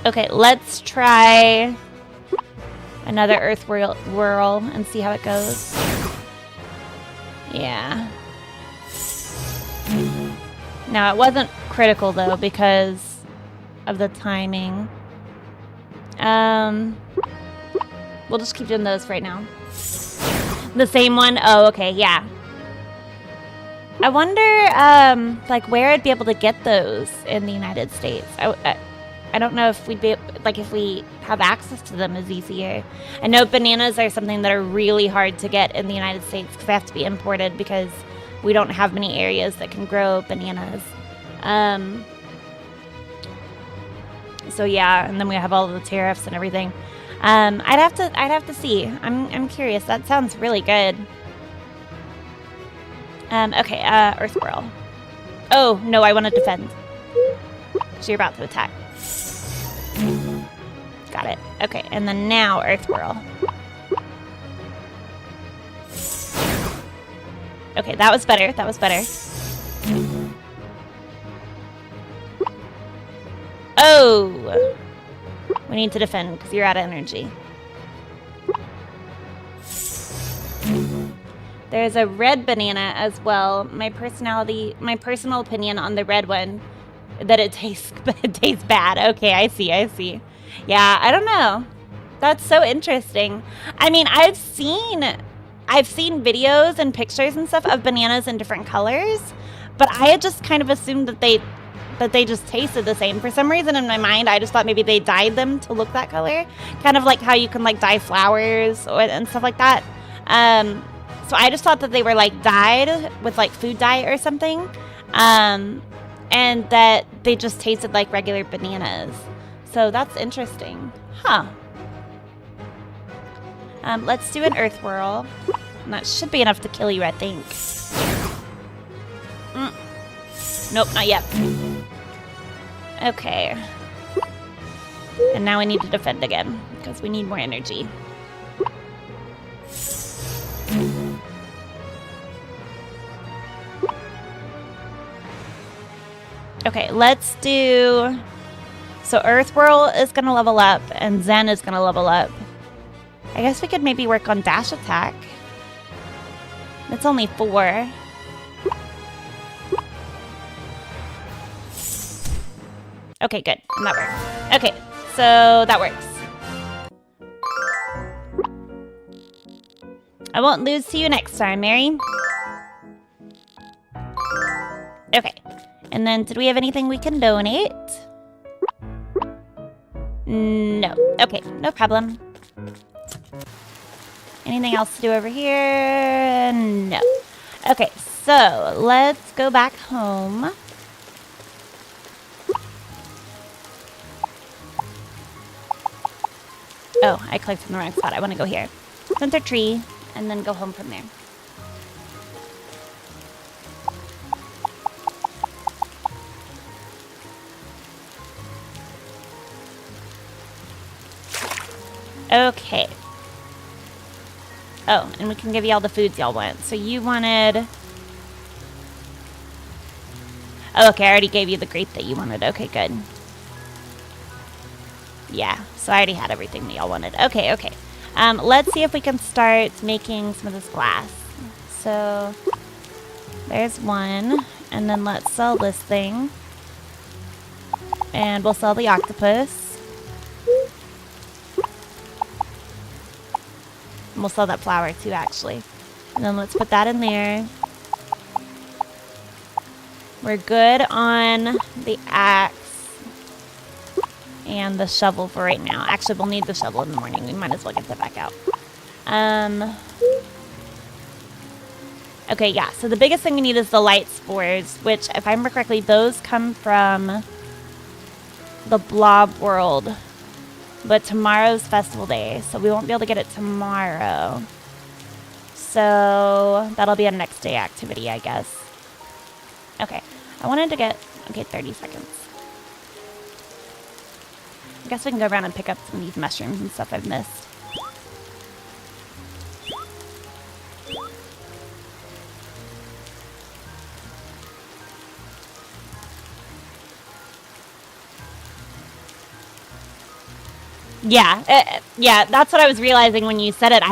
Okay, let's try another earth whirl and see how it goes. Yeah. Now, it wasn't critical, though, because of the timing. We'll just keep doing those right now. The same one? Oh, okay, yeah. I wonder, like, where I'd be able to get those in the United States. I don't know if we'd be, like, if we have access to them is easier. I know bananas are something that are really hard to get in the United States because they have to be imported because we don't have many areas that can grow bananas. So yeah, and then we have all the tariffs and everything. I'd have to see. I'm curious. That sounds really good. Okay, Earth Whirl. Oh, no, I want to defend. So you're about to attack. Got it. Okay, and then now Earth Whirl. Okay, that was better. That was better. Oh! We need to defend because you're out of energy. There's a red banana as well. My personal opinion on the red one, that it tastes bad. Okay, I see. Yeah, I don't know. That's so interesting. I mean, I've seen videos and pictures and stuff of bananas in different colors, but I had just kind of assumed that they just tasted the same. For some reason in my mind, I just thought maybe they dyed them to look that color. Kind of like how you can like dye flowers and stuff like that. So I just thought that they were like dyed with like food dye or something. And that they just tasted like regular bananas. So that's interesting. Huh. Let's do an earth whirl. And that should be enough to kill you, I think. Nope, not yet. Okay. And now we need to defend again, because we need more energy. Okay, let's do... So Earth Whirl is going to level up, and Zen is going to level up. I guess we could maybe work on Dash Attack. It's only 4. Okay, good. And that works. Okay, so that works. I won't lose to you next time, Mary. Okay. And then, did we have anything we can donate? No. Okay, no problem. Anything else to do over here? No. Okay, so let's go back home. Oh, I clicked in the wrong spot. I want to go here. Center tree, and then go home from there. Okay. Oh, and we can give you all the foods y'all want. So you wanted... Oh, okay, I already gave you the grape that you wanted. Okay, good. Yeah, so I already had everything that y'all wanted. Okay, okay. Let's see if we can start making some of this glass. So, there's one. And then let's sell this thing. And we'll sell the octopus. And we'll sell that flower too, actually. And then let's put that in there. We're good on the axe and the shovel for right now. Actually, we'll need the shovel in the morning. We might as well get that back out. Okay, yeah. So the biggest thing we need is the light spores, which, if I remember correctly, those come from the blob world. But tomorrow's festival day, so we won't be able to get it tomorrow. So that'll be a next day activity, I guess. Okay, I wanted to get, okay, 30 seconds. I guess we can go around and pick up some of these mushrooms and stuff I've missed. Yeah, yeah, that's what I was realizing when you said it.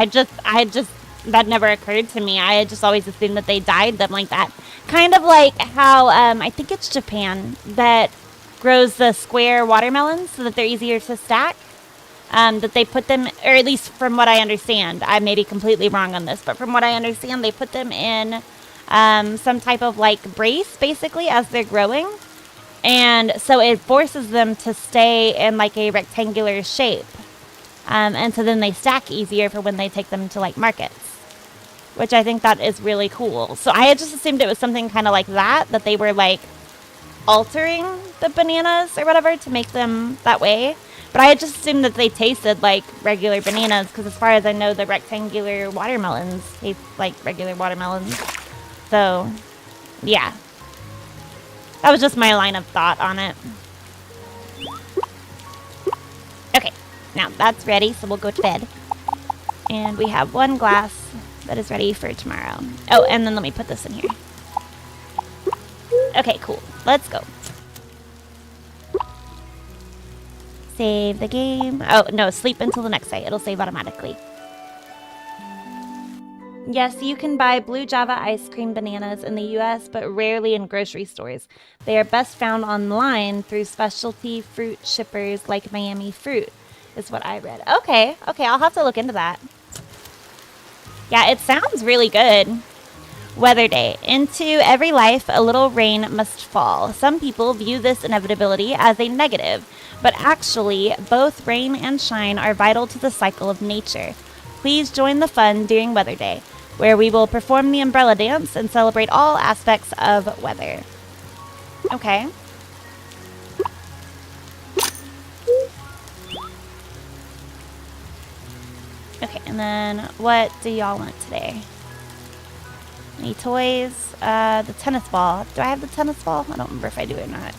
That never occurred to me. I had just always assumed that they dyed them like that. Kind of like how, I think it's Japan that grows the square watermelons so that they're easier to stack. That they put them, or at least from what I understand, I may be completely wrong on this, but from what I understand, they put them in some type of like brace, basically, as they're growing. And so it forces them to stay in like a rectangular shape. And so then they stack easier for when they take them to like markets, which I think that is really cool. So I had just assumed it was something kind of like that they were like altering the bananas or whatever to make them that way. But I had just assumed that they tasted like regular bananas because as far as I know, the rectangular watermelons taste like regular watermelons. So, yeah. That was just my line of thought on it. Okay, now that's ready, so we'll go to bed. And we have one glass that is ready for tomorrow. Oh, and then let me put this in here. Okay, cool. Let's go. Save the game. Oh, no, sleep until the next day. It'll save automatically. Yes, you can buy blue Java ice cream bananas in the US, but rarely in grocery stores. They are best found online through specialty fruit shippers like Miami Fruit, is what I read. Okay, I'll have to look into that. Yeah, it sounds really good. Weather day. Into every life, a little rain must fall. Some people view this inevitability as a negative, but actually, both rain and shine are vital to the cycle of nature. Please join the fun during Weather Day, where we will perform the umbrella dance and celebrate all aspects of weather. Okay. Okay, and then what do y'all want today? Any toys? The tennis ball. Do I have the tennis ball? I don't remember if I do or not.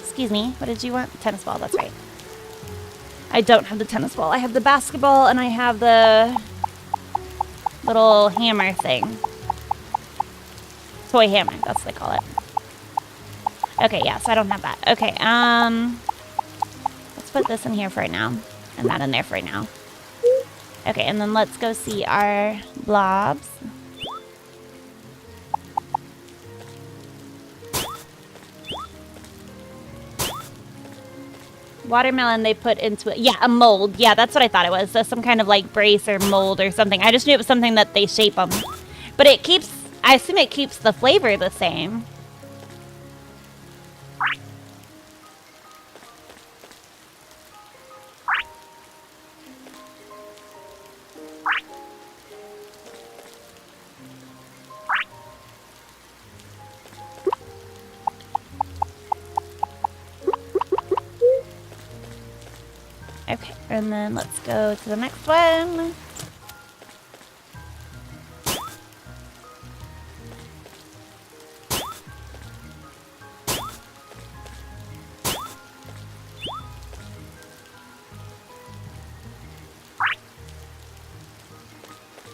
Excuse me, what did you want? Tennis ball, that's right. I don't have the tennis ball. I have the basketball and I have the little hammer thing. Toy hammer, that's what they call it. Okay, yeah, so I don't have that. Okay, let's put this in here for right now. And that in there for right now. Okay, and then let's go see our blobs. Watermelon they put into it. Yeah, a mold. Yeah, that's what I thought it was. So some kind of like brace or mold or something. I just knew it was something that they shape them. But it keeps, I assume it keeps the flavor the same. Okay, and then let's go to the next one.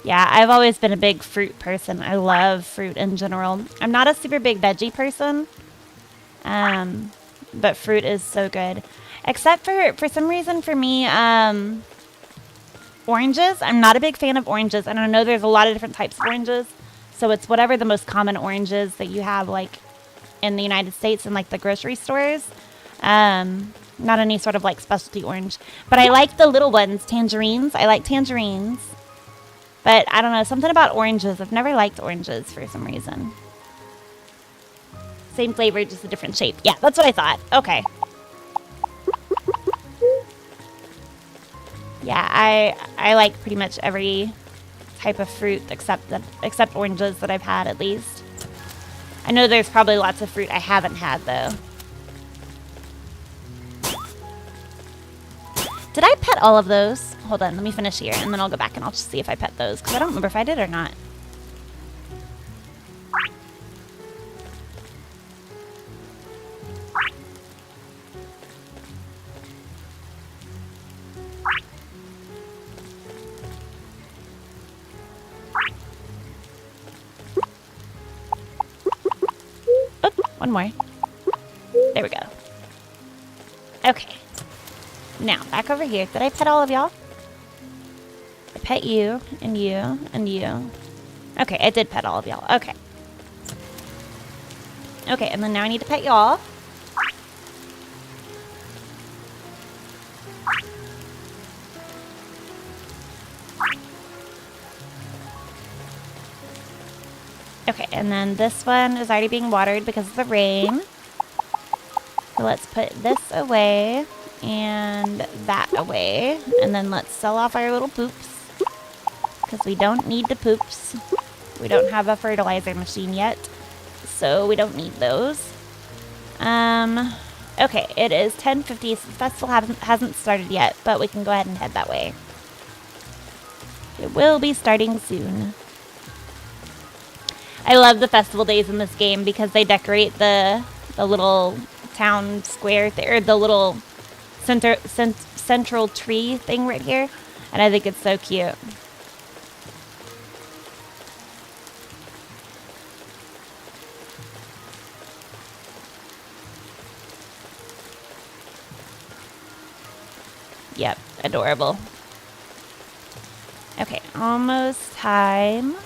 Yeah, I've always been a big fruit person. I love fruit in general. I'm not a super big veggie person, but fruit is so good. Except for some reason for me, oranges. I'm not a big fan of oranges, and I know there's a lot of different types of oranges. So it's whatever the most common oranges that you have, like, in the United States and, like, the grocery stores. Not any sort of, like, specialty orange. But I like the little ones, tangerines. I like tangerines. But I don't know, something about oranges. I've never liked oranges for some reason. Same flavor, just a different shape. Yeah, that's what I thought. Okay. Yeah, I like pretty much every type of fruit except oranges that I've had, at least. I know there's probably lots of fruit I haven't had, though. Did I pet all of those? Hold on, let me finish here, and then I'll go back and I'll just see if I pet those, because I don't remember if I did or not. Oh, one more. There we go. Okay. Now, back over here. Did I pet all of y'all? I pet you, and you, and you. Okay, I did pet all of y'all. Okay. Okay, and then now I need to pet y'all. Okay, and then this one is already being watered because of the rain. So let's put this away. And that away. And then let's sell off our little poops. Because we don't need the poops. We don't have a fertilizer machine yet. So we don't need those. Okay, it is 10:50. So the festival hasn't started yet. But we can go ahead and head that way. It will be starting soon. I love the festival days in this game because they decorate the little town square or the little central tree thing right here, and I think it's so cute. Yep, adorable. Okay, almost time.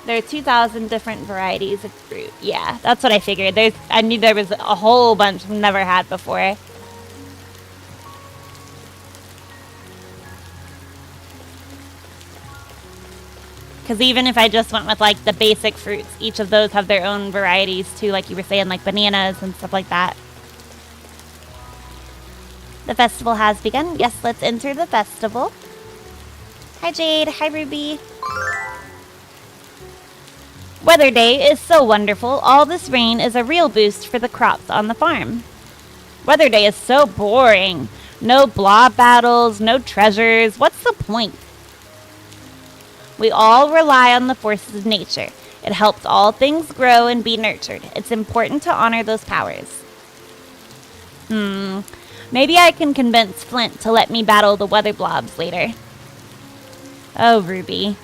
There are 2,000 different varieties of fruit. Yeah, that's what I figured. I knew there was a whole bunch we've never had before. Because even if I just went with, like, the basic fruits, each of those have their own varieties, too, like you were saying, like bananas and stuff like that. The festival has begun. Yes, let's enter the festival. Hi, Jade. Hi, Ruby. Weather Day is so wonderful. All this rain is a real boost for the crops on the farm. Weather Day is so boring. No blob battles, no treasures. What's the point? We all rely on the forces of nature. It helps all things grow and be nurtured. It's important to honor those powers. Maybe I can convince Flint to let me battle the weather blobs later. Oh, Ruby.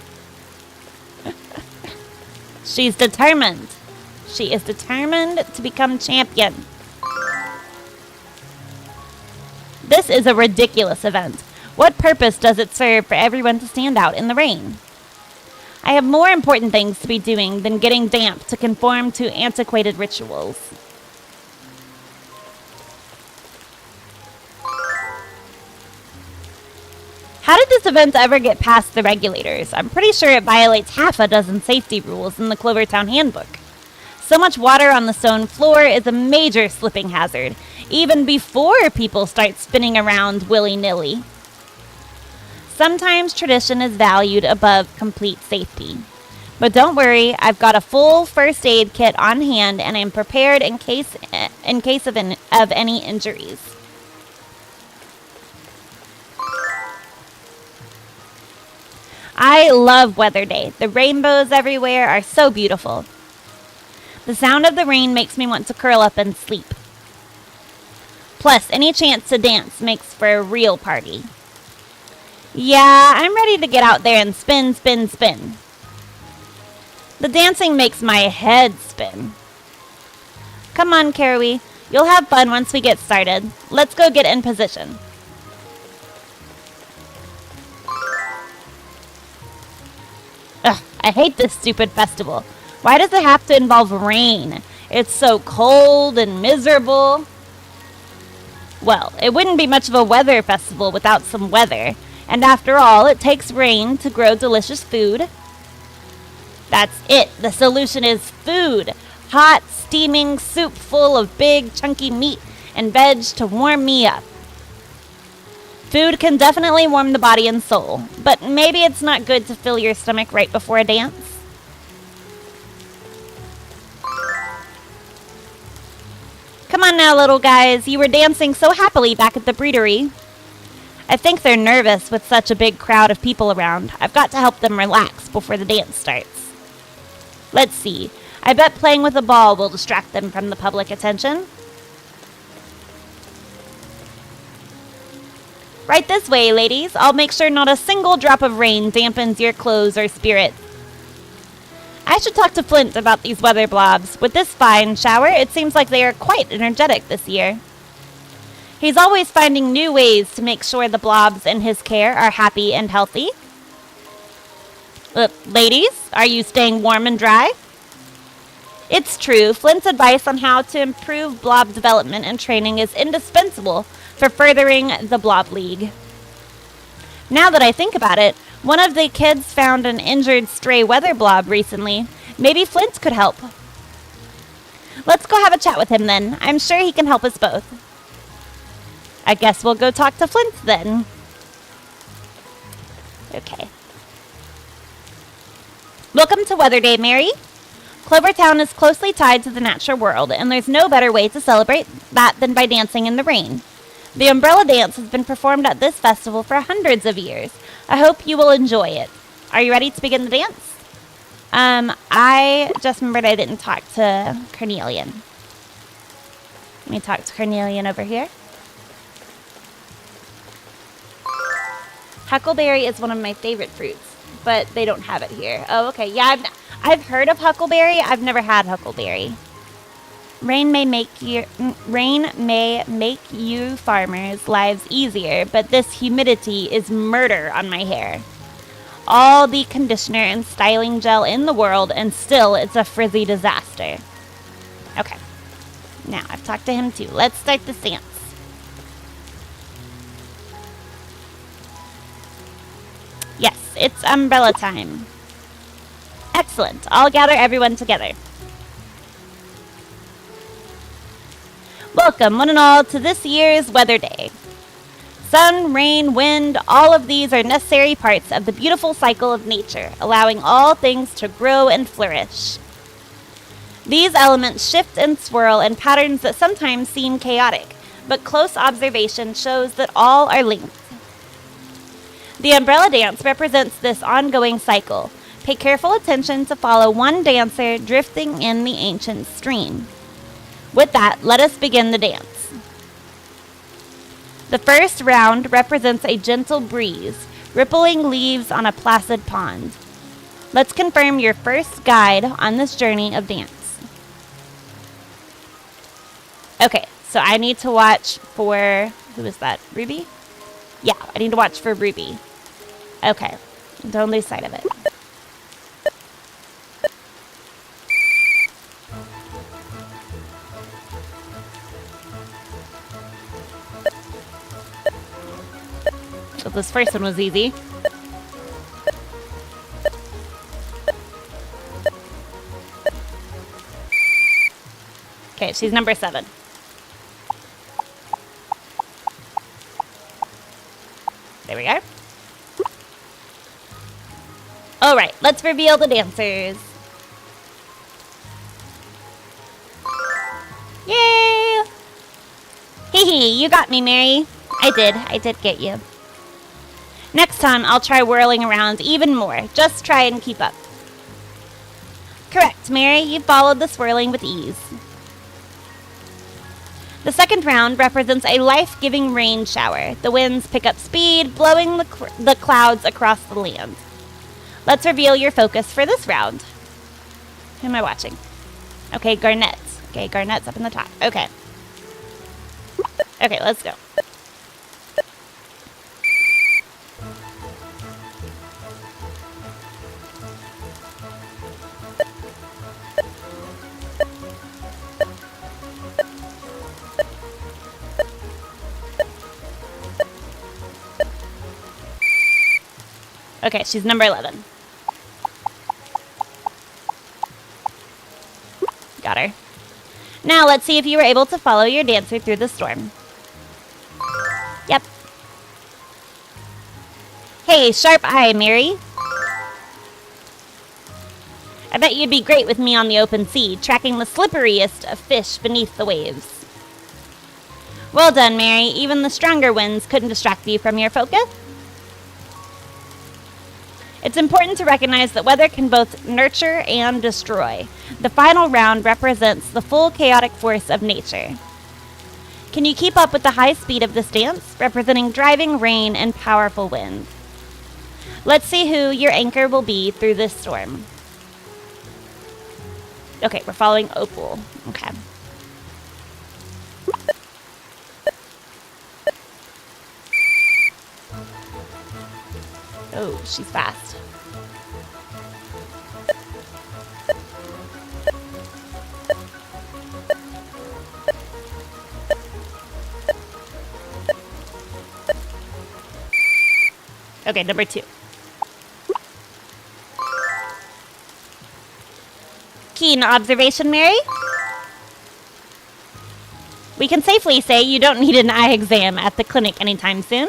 She's determined. She is determined to become champion. This is a ridiculous event. What purpose does it serve for everyone to stand out in the rain? I have more important things to be doing than getting damp to conform to antiquated rituals. How did this event ever get past the regulators? I'm pretty sure it violates half a dozen safety rules in the Clover Town handbook. So much water on the stone floor is a major slipping hazard, even before people start spinning around willy-nilly. Sometimes tradition is valued above complete safety. But don't worry, I've got a full first aid kit on hand and I'm prepared in case of any injuries. I love Weather Day. The rainbows everywhere are so beautiful. The sound of the rain makes me want to curl up and sleep. Plus, any chance to dance makes for a real party. Yeah, I'm ready to get out there and spin, spin, spin. The dancing makes my head spin. Come on, Carowie. You'll have fun once we get started. Let's go get in position. Ugh, I hate this stupid festival. Why does it have to involve rain? It's so cold and miserable. Well, it wouldn't be much of a weather festival without some weather. And after all, it takes rain to grow delicious food. That's it. The solution is food. Hot, steaming soup full of big, chunky meat and veg to warm me up. Food can definitely warm the body and soul, but maybe it's not good to fill your stomach right before a dance. Come on now, little guys. You were dancing so happily back at the breedery. I think they're nervous with such a big crowd of people around. I've got to help them relax before the dance starts. Let's see. I bet playing with a ball will distract them from the public attention. Right this way, ladies. I'll make sure not a single drop of rain dampens your clothes or spirit. I should talk to Flint about these weather blobs. With this fine shower, it seems like they are quite energetic this year. He's always finding new ways to make sure the blobs in his care are happy and healthy. Ladies, are you staying warm and dry? It's true. Flint's advice on how to improve blob development and training is indispensable for furthering the Blob League. Now that I think about it, one of the kids found an injured stray weather blob recently. Maybe Flint could help. Let's go have a chat with him then. I'm sure he can help us both. I guess we'll go talk to Flint then. Okay. Welcome to Weather Day, Mary. Clover Town is closely tied to the natural world, and there's no better way to celebrate that than by dancing in the rain. The umbrella dance has been performed at this festival for hundreds of years. I hope you will enjoy it. Are you ready to begin the dance? I just remembered I didn't talk to Carnelian. Let me talk to Carnelian over here. Huckleberry is one of my favorite fruits, but they don't have it here. Oh, okay. Yeah, I've heard of huckleberry. I've never had huckleberry. Rain may make you farmers' lives easier, but this humidity is murder on my hair. All the conditioner and styling gel in the world, and still it's a frizzy disaster. Okay. Now, I've talked to him too. Let's start the dance. Yes, it's umbrella time. Excellent. I'll gather everyone together. Welcome, one and all, to this year's Weather Day. Sun, rain, wind, all of these are necessary parts of the beautiful cycle of nature, allowing all things to grow and flourish. These elements shift and swirl in patterns that sometimes seem chaotic, but close observation shows that all are linked. The umbrella dance represents this ongoing cycle. Pay careful attention to follow one dancer drifting in the ancient stream. With that, let us begin the dance. The first round represents a gentle breeze, rippling leaves on a placid pond. Let's confirm your first guide on this journey of dance. Okay, so I need to watch for, who is that, Ruby? Yeah, I need to watch for Ruby. Okay, don't lose sight of it. So this first one was easy. Okay, she's number 7. There we go. All right, let's reveal the dancers. Yay! Hee hee, you got me, Mary. I did get you. Next time, I'll try whirling around even more. Just try and keep up. Correct, Mary. You followed the swirling with ease. The second round represents a life-giving rain shower. The winds pick up speed, blowing the clouds across the land. Let's reveal your focus for this round. Who am I watching? Okay, Garnet. Okay, Garnet's up in the top. Okay. Okay, let's go. Okay, she's number 11. Got her. Now let's see if you were able to follow your dancer through the storm. Yep. Hey, sharp eye, Mary. I bet you'd be great with me on the open sea, tracking the slipperiest of fish beneath the waves. Well done, Mary. Even the stronger winds couldn't distract you from your focus. It's important to recognize that weather can both nurture and destroy. The final round represents the full chaotic force of nature. Can you keep up with the high speed of this dance, representing driving rain and powerful wind? Let's see who your anchor will be through this storm. Okay, we're following Opal. Okay. Oh, she's fast. Okay, number 2. Keen observation, Mary? We can safely say you don't need an eye exam at the clinic anytime soon.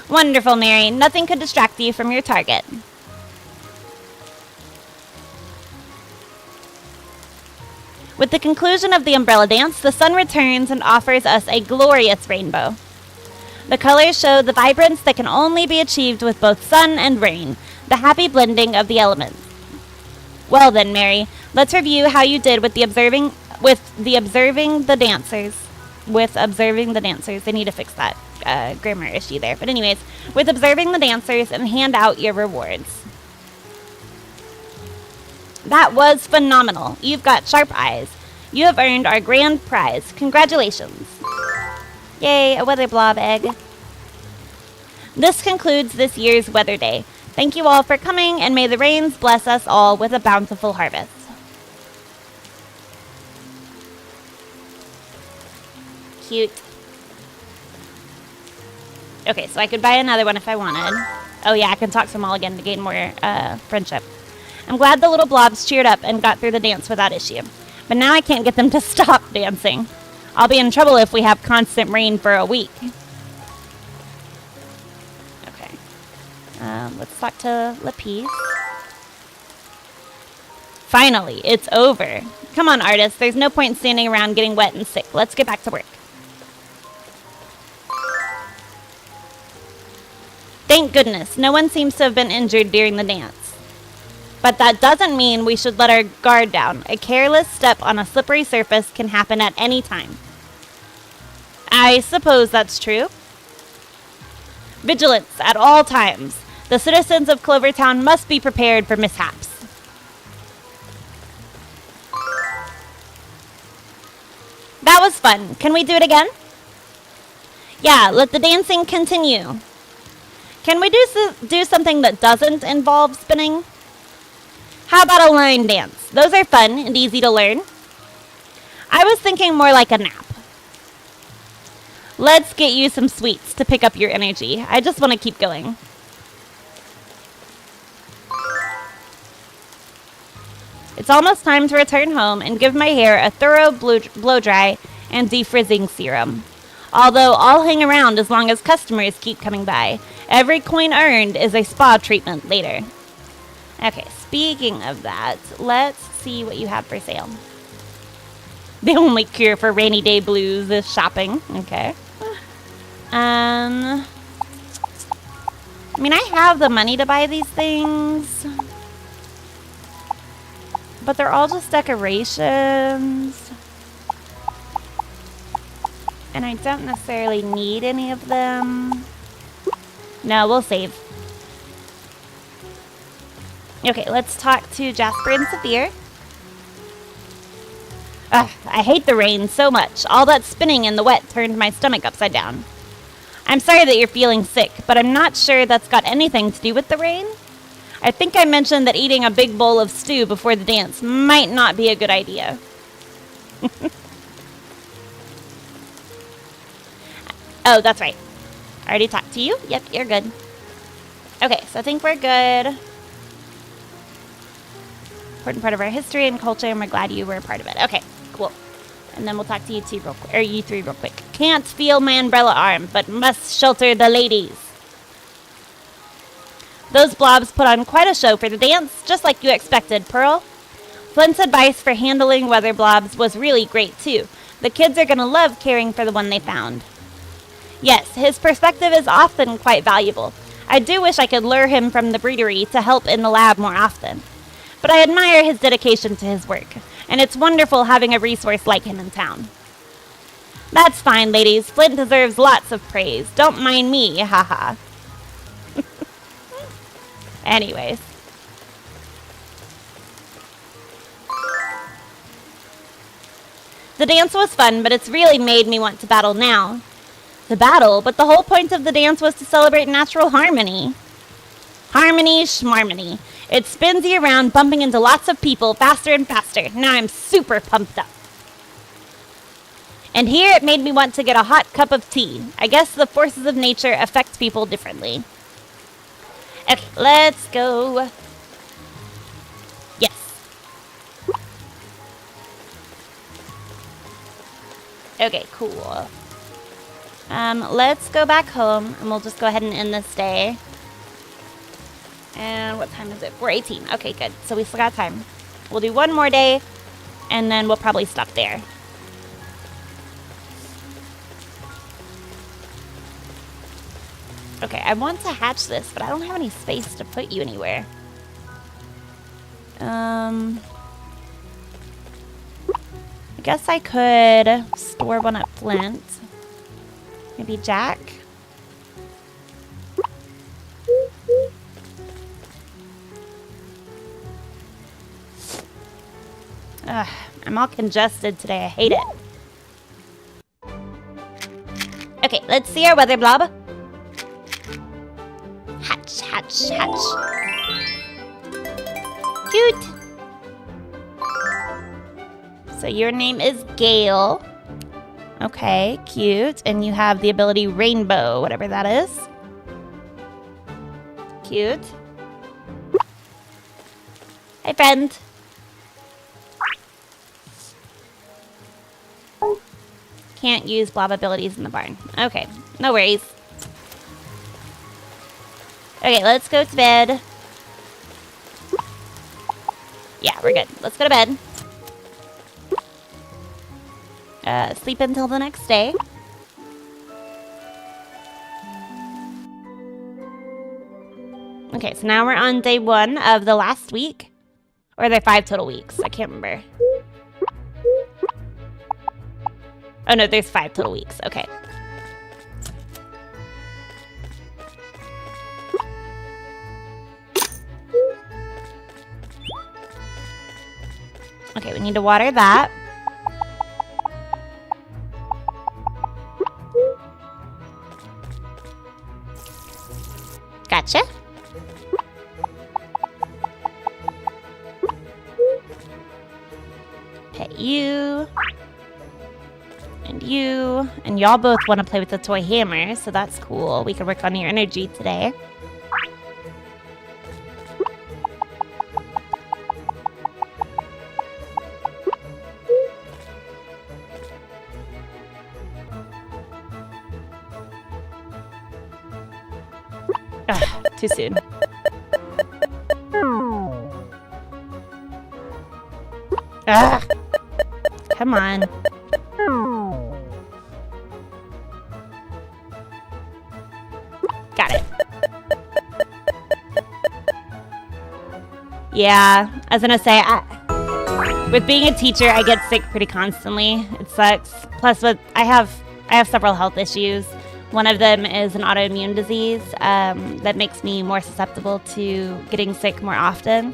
Wonderful, Mary. Nothing could distract you from your target. With the conclusion of the umbrella dance, the sun returns and offers us a glorious rainbow. The colors show the vibrance that can only be achieved with both sun and rain, the happy blending of the elements. Well then, Mary, let's review how you did with observing the dancers. They need to fix that grammar issue there. But anyways, with observing the dancers and hand out your rewards. That was phenomenal. You've got sharp eyes. You have earned our grand prize. Congratulations. Yay, a weather blob egg. This concludes this year's Weather Day. Thank you all for coming, and may the rains bless us all with a bountiful harvest. Cute. Okay, so I could buy another one if I wanted. Oh yeah, I can talk to them all again to gain more friendship. I'm glad the little blobs cheered up and got through the dance without issue. But now I can't get them to stop dancing. I'll be in trouble if we have constant rain for a week. Okay. Let's talk to Lapis. Finally, it's over. Come on, artists. There's no point standing around getting wet and sick. Let's get back to work. Thank goodness. No one seems to have been injured during the dance. But that doesn't mean we should let our guard down. A careless step on a slippery surface can happen at any time. I suppose that's true. Vigilance at all times. The citizens of Clover Town must be prepared for mishaps. That was fun. Can we do it again? Yeah, let the dancing continue. Can we do something that doesn't involve spinning? How about a line dance? Those are fun and easy to learn. I was thinking more like a nap. Let's get you some sweets to pick up your energy. I just want to keep going. It's almost time to return home and give my hair a thorough blow dry and defrizzing serum. Although I'll hang around as long as customers keep coming by. Every coin earned is a spa treatment later. Okay, speaking of that, let's see what you have for sale. The only cure for rainy day blues is shopping. Okay. I mean, I have the money to buy these things. But they're all just decorations. And I don't necessarily need any of them. No, we'll save. Okay, let's talk to Jasper and Saphir. Ugh, I hate the rain so much. All that spinning in the wet turned my stomach upside down. I'm sorry that you're feeling sick, but I'm not sure that's got anything to do with the rain. I think I mentioned that eating a big bowl of stew before the dance might not be a good idea. Oh, that's right. I already talked to you. Yep, you're good. Okay, so I think we're good. Important part of our history and culture, and we're glad you were a part of it. Okay, cool. And then we'll talk to you two real quick, or you three real quick. Can't feel my umbrella arm, but must shelter the ladies. Those blobs put on quite a show for the dance, just like you expected, Pearl. Flint's advice for handling weather blobs was really great, too. The kids are going to love caring for the one they found. Yes, his perspective is often quite valuable. I do wish I could lure him from the breedery to help in the lab more often. But I admire his dedication to his work, and it's wonderful having a resource like him in town. That's fine, ladies. Flint deserves lots of praise. Don't mind me, haha. Anyways. The dance was fun, but it's really made me want to battle now. To battle, but the whole point of the dance was to celebrate natural harmony. Harmony schmarmony. It spins you around, bumping into lots of people faster and faster. Now I'm super pumped up. And here it made me want to get a hot cup of tea. I guess the forces of nature affect people differently. Okay, let's go. Yes. Okay, cool. Let's go back home, and we'll just go ahead and end this day. And what time is it? 4:18. Okay, good. So we still got time. We'll do one more day, and then we'll probably stop there. Okay, I want to hatch this, but I don't have any space to put you anywhere. I guess I could store one at Flint. Maybe Jack? Ugh, I'm all congested today. I hate it. Okay, let's see our weather blob. Hatch, hatch, hatch. Cute. So your name is Gale. Okay, cute. And you have the ability Rainbow, whatever that is. Cute. Hi, friend. Can't use blob abilities in the barn. Okay, no worries. Okay, let's go to bed. Yeah, we're good. Let's go to bed. Sleep until the next day. Okay, so now we're on day 1 of the last week. Or are there 5 total weeks? I can't remember. Oh no, there's 5 total weeks. Okay. Okay, we need to water that. Gotcha. Pet you. And you. And y'all both want to play with the toy hammer, so that's cool. We can work on your energy today. Ugh, too soon. Ugh. Come on. Got it. Yeah, I was gonna say, with being a teacher, I get sick pretty constantly. It sucks. Plus, I have several health issues. One of them is an autoimmune disease that makes me more susceptible to getting sick more often.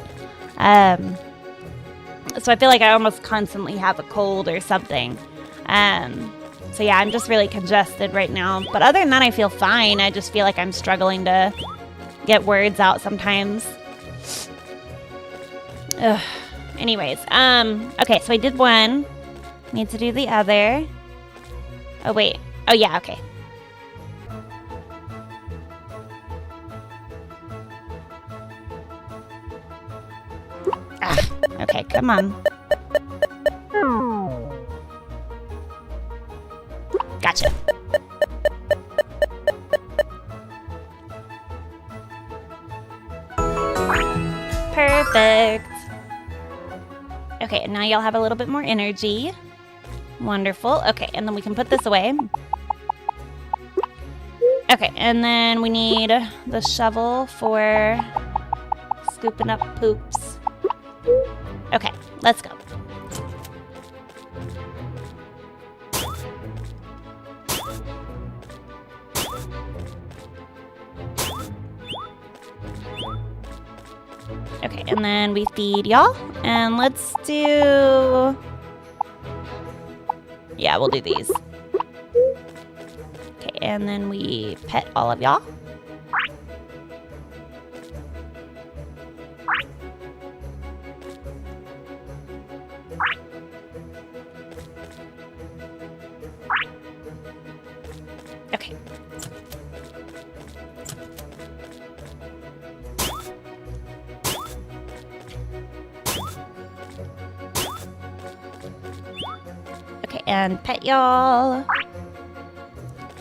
So I feel like I almost constantly have a cold or something. So yeah, I'm just really congested right now. But other than that, I feel fine. I just feel like I'm struggling to get words out sometimes. Ugh. Anyways, okay, so I did one. Need to do the other. Oh, wait. Oh, yeah, okay. Ah, okay, come on. Gotcha. Perfect. Okay, and now y'all have a little bit more energy. Wonderful. Okay, and then we can put this away. Okay, and then we need the shovel for scooping up poops. Okay, let's go. Okay, and then we feed y'all. And let's do... Yeah, we'll do these. Okay, and then we pet all of y'all. Okay. Okay, and pet y'all.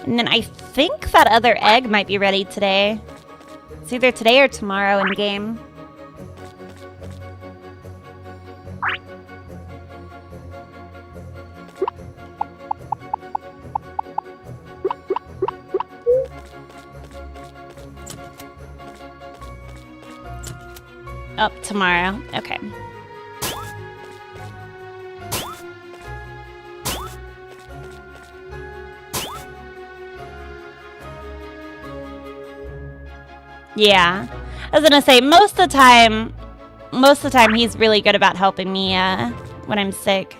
And then I think that other egg might be ready today. It's either today or tomorrow in game. Oh, tomorrow. Okay. Yeah. I was gonna say most of the time he's really good about helping me when I'm sick.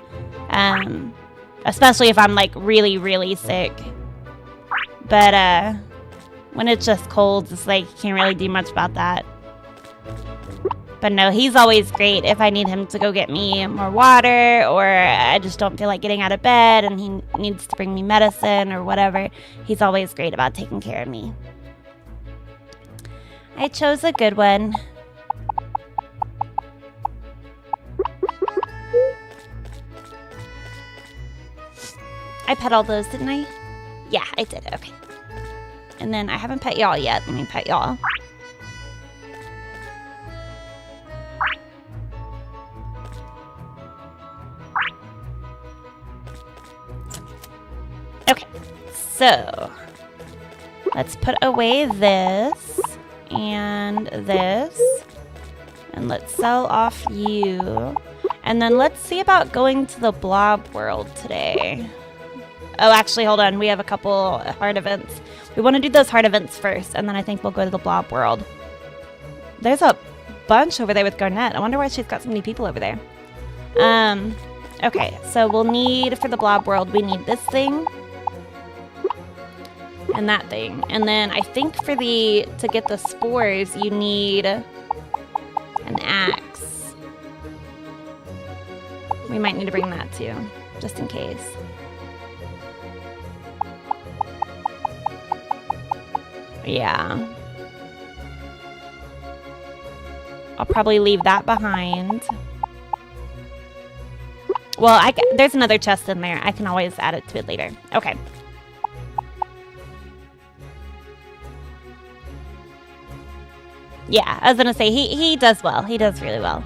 Especially if I'm like really, really sick. But when it's just colds, it's like you can't really do much about that. But no, he's always great if I need him to go get me more water, or I just don't feel like getting out of bed and he needs to bring me medicine or whatever. He's always great about taking care of me. I chose a good one. I pet all those, didn't I? Yeah, I did. Okay. And then I haven't pet y'all yet. Let me pet y'all. Okay, so let's put away this and this. And let's sell off you. And then let's see about going to the blob world today. Oh, actually, hold on. We have a couple hard events. We want to do those hard events first, and then I think we'll go to the blob world. There's a bunch over there with Garnet. I wonder why she's got so many people over there. Okay, so we'll need, for the blob world, we need this thing. And that thing. And then I think for to get the spores, you need an axe. We might need to bring that too, just in case. Yeah. I'll probably leave that behind. Well, there's another chest in there. I can always add it to it later. Okay. Yeah, I was gonna say, he does well. He does really well.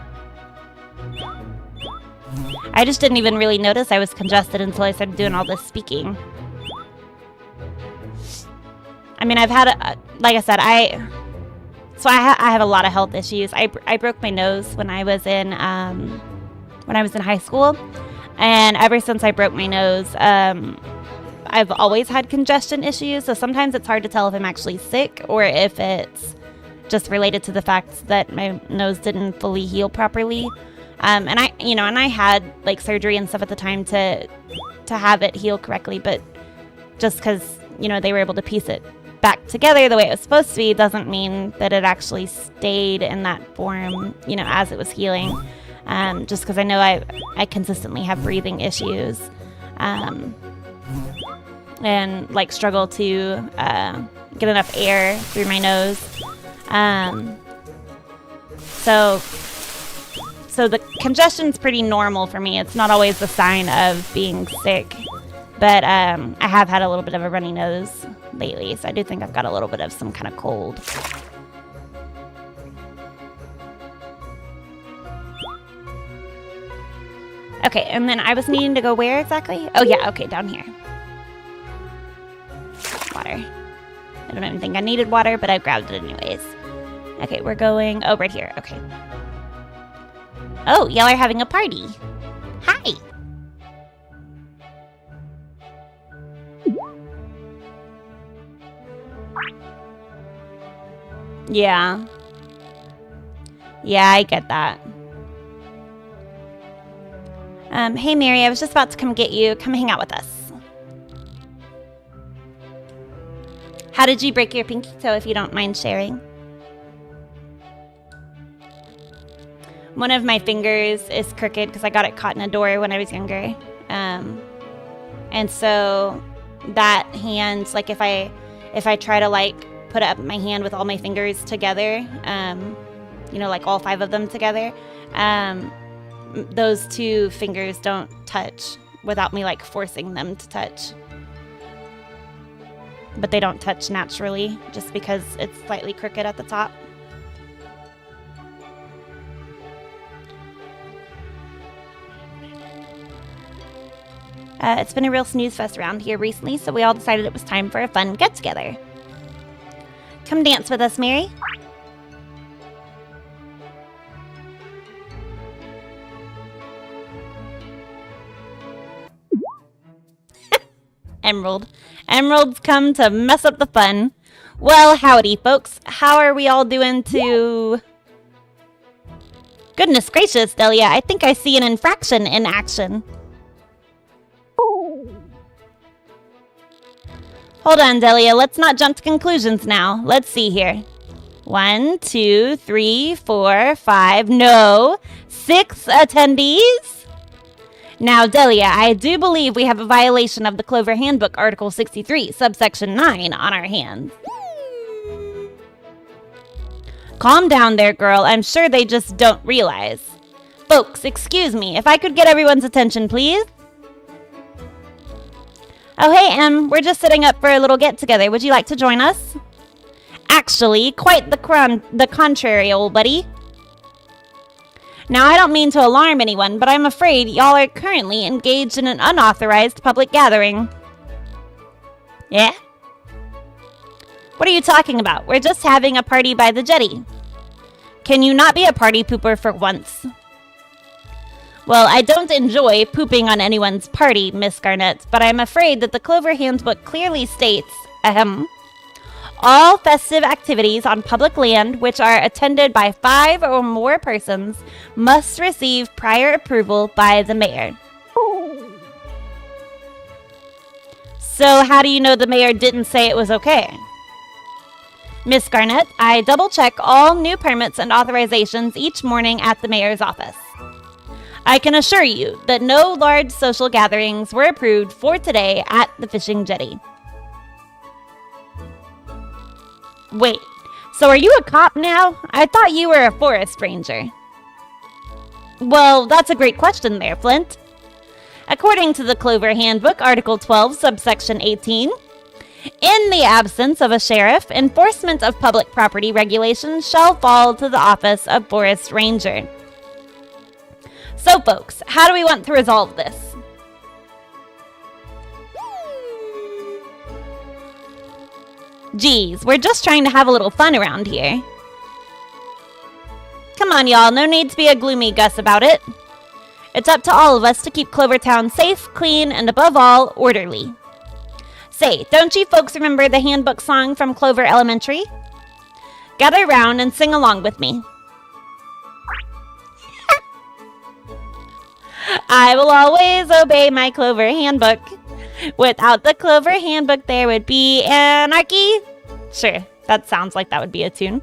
I just didn't even really notice I was congested until I started doing all this speaking. I mean, I've had, like I said, I have a lot of health issues. I broke my nose when I was in high school, and ever since I broke my nose, I've always had congestion issues. So sometimes it's hard to tell if I'm actually sick or if it's just related to the fact that my nose didn't fully heal properly. And I had like surgery and stuff at the time to have it heal correctly, but just because, they were able to piece it back together the way it was supposed to be doesn't mean that it actually stayed in that form, as it was healing. Just because I know I consistently have breathing issues, and like struggle to get enough air through my nose. So the congestion's pretty normal for me. It's not always the sign of being sick, but I have had a little bit of a runny nose lately, so I do think I've got a little bit of some kind of cold. Okay, and then I was needing to go where exactly? Oh yeah, okay, down here. Water. I don't even think I needed water, but I grabbed it anyways. Okay, we're going, right here, okay. Oh, y'all are having a party. Hi. Yeah. Yeah, I get that. Hey Mary, I was just about to come get you. Come hang out with us. How did you break your pinky toe, if you don't mind sharing? One of my fingers is crooked because I got it caught in a door when I was younger. And so that hand, like if I try to like put up my hand with all my fingers together, like all 5 of them together, those 2 fingers don't touch without me like forcing them to touch. But they don't touch naturally just because it's slightly crooked at the top. It's been a real snooze fest around here recently, so we all decided it was time for a fun get-together. Come dance with us, Mary. Emerald. Emerald's come to mess up the fun. Well, howdy, folks. How are we all doing to... Goodness gracious, Delia. I think I see an infraction in action. Hold on, Delia. Let's not jump to conclusions now. Let's see here. 1, 2, 3, 4, 5. No. 6 attendees? Now, Delia, I do believe we have a violation of the Clover Handbook, Article 63, subsection 9, on our hands. Calm down there, girl. I'm sure they just don't realize. Folks, excuse me. If I could get everyone's attention, please. Oh, hey, Em. We're just setting up for a little get-together. Would you like to join us? Actually, quite the contrary, old buddy. Now, I don't mean to alarm anyone, but I'm afraid y'all are currently engaged in an unauthorized public gathering. Yeah? What are you talking about? We're just having a party by the jetty. Can you not be a party pooper for once? Well, I don't enjoy pooping on anyone's party, Miss Garnet, but I'm afraid that the Clover Handbook clearly states, all festive activities on public land which are attended by 5 or more persons must receive prior approval by the mayor. So how do you know the mayor didn't say it was okay? Miss Garnet, I double-check all new permits and authorizations each morning at the mayor's office. I can assure you that no large social gatherings were approved for today at the fishing jetty. Wait, so are you a cop now? I thought you were a forest ranger. Well, that's a great question there, Flint. According to the Clover Handbook, Article 12, subsection 18, in the absence of a sheriff, enforcement of public property regulations shall fall to the office of forest ranger. So, folks, how do we want to resolve this? Geez, we're just trying to have a little fun around here. Come on, y'all, no need to be a gloomy Gus about it. It's up to all of us to keep Clover Town safe, clean, and above all, orderly. Say, don't you folks remember the handbook song from Clover Elementary? Gather round and sing along with me. I will always obey my Clover Handbook. Without the Clover Handbook, there would be anarchy. Sure, that sounds like that would be a tune.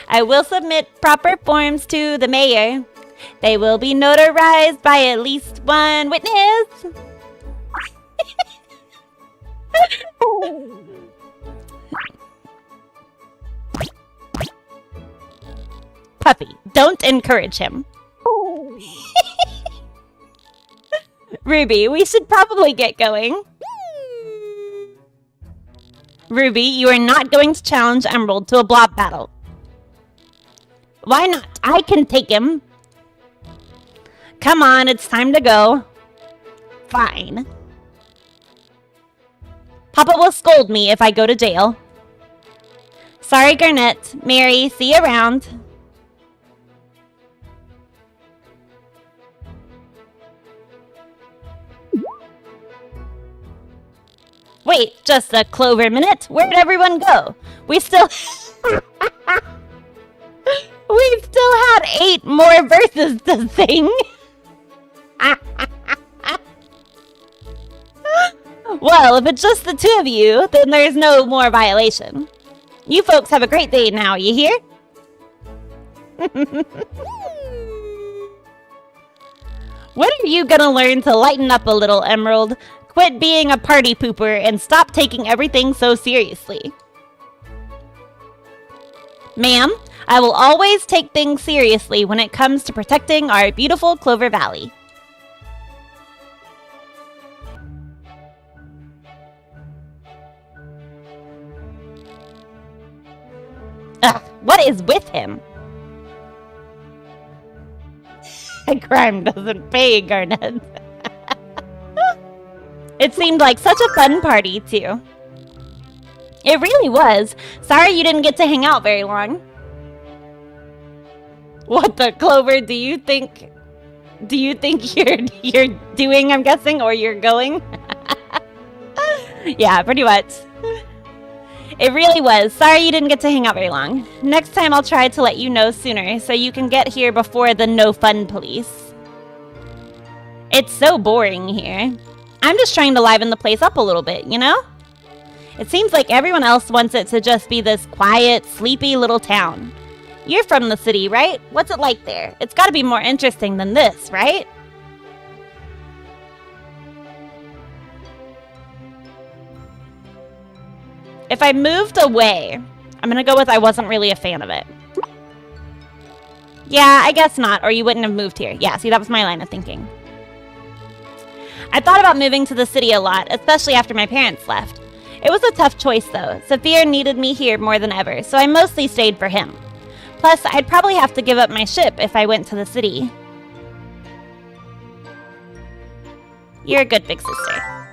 I will submit proper forms to the mayor. They will be notarized by at least one witness. Puppy, don't encourage him. Ruby, we should probably get going. Ruby, you are not going to challenge Emerald to a blob battle. Why not? I can take him. Come on, it's time to go. Fine. Papa will scold me if I go to jail. Sorry, Garnet. Mary, see you around. Wait, just a Clover minute. Where'd everyone go? We still... We've still had 8 more verses to sing. Well, if it's just the 2 of you, then there's no more violation. You folks have a great day now, you hear? When are you gonna learn to lighten up a little, Emerald? Quit being a party pooper and stop taking everything so seriously. Ma'am, I will always take things seriously when it comes to protecting our beautiful Clover Valley. Ugh, what is with him? Crime doesn't pay, Garnet. It seemed like such a fun party, too. It really was. Sorry you didn't get to hang out very long. What the Clover do you think you're doing, I'm guessing, or you're going? Yeah, pretty much. It really was. Sorry you didn't get to hang out very long. Next time I'll try to let you know sooner so you can get here before the no fun police. It's so boring here. I'm just trying to liven the place up a little bit, you know? It seems like everyone else wants it to just be this quiet, sleepy little town. You're from the city, right? What's it like there? It's got to be more interesting than this, right? If I moved away, I'm going to go with I wasn't really a fan of it. Yeah, I guess not, or you wouldn't have moved here. Yeah, see, that was my line of thinking. I thought about moving to the city a lot, especially after my parents left. It was a tough choice, though. Saphir needed me here more than ever, so I mostly stayed for him. Plus, I'd probably have to give up my ship if I went to the city. You're a good big sister.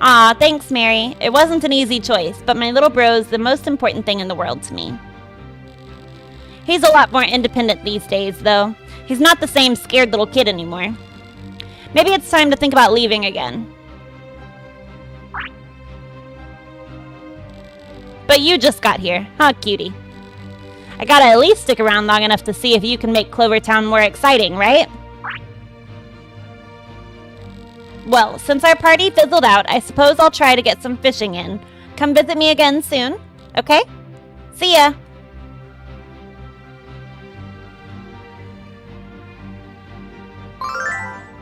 Aw, thanks, Mary. It wasn't an easy choice, but my little bro's the most important thing in the world to me. He's a lot more independent these days, though. He's not the same scared little kid anymore. Maybe it's time to think about leaving again. But you just got here, huh, cutie? I gotta at least stick around long enough to see if you can make Clover Town more exciting, right? Well, since our party fizzled out, I suppose I'll try to get some fishing in. Come visit me again soon, okay? See ya!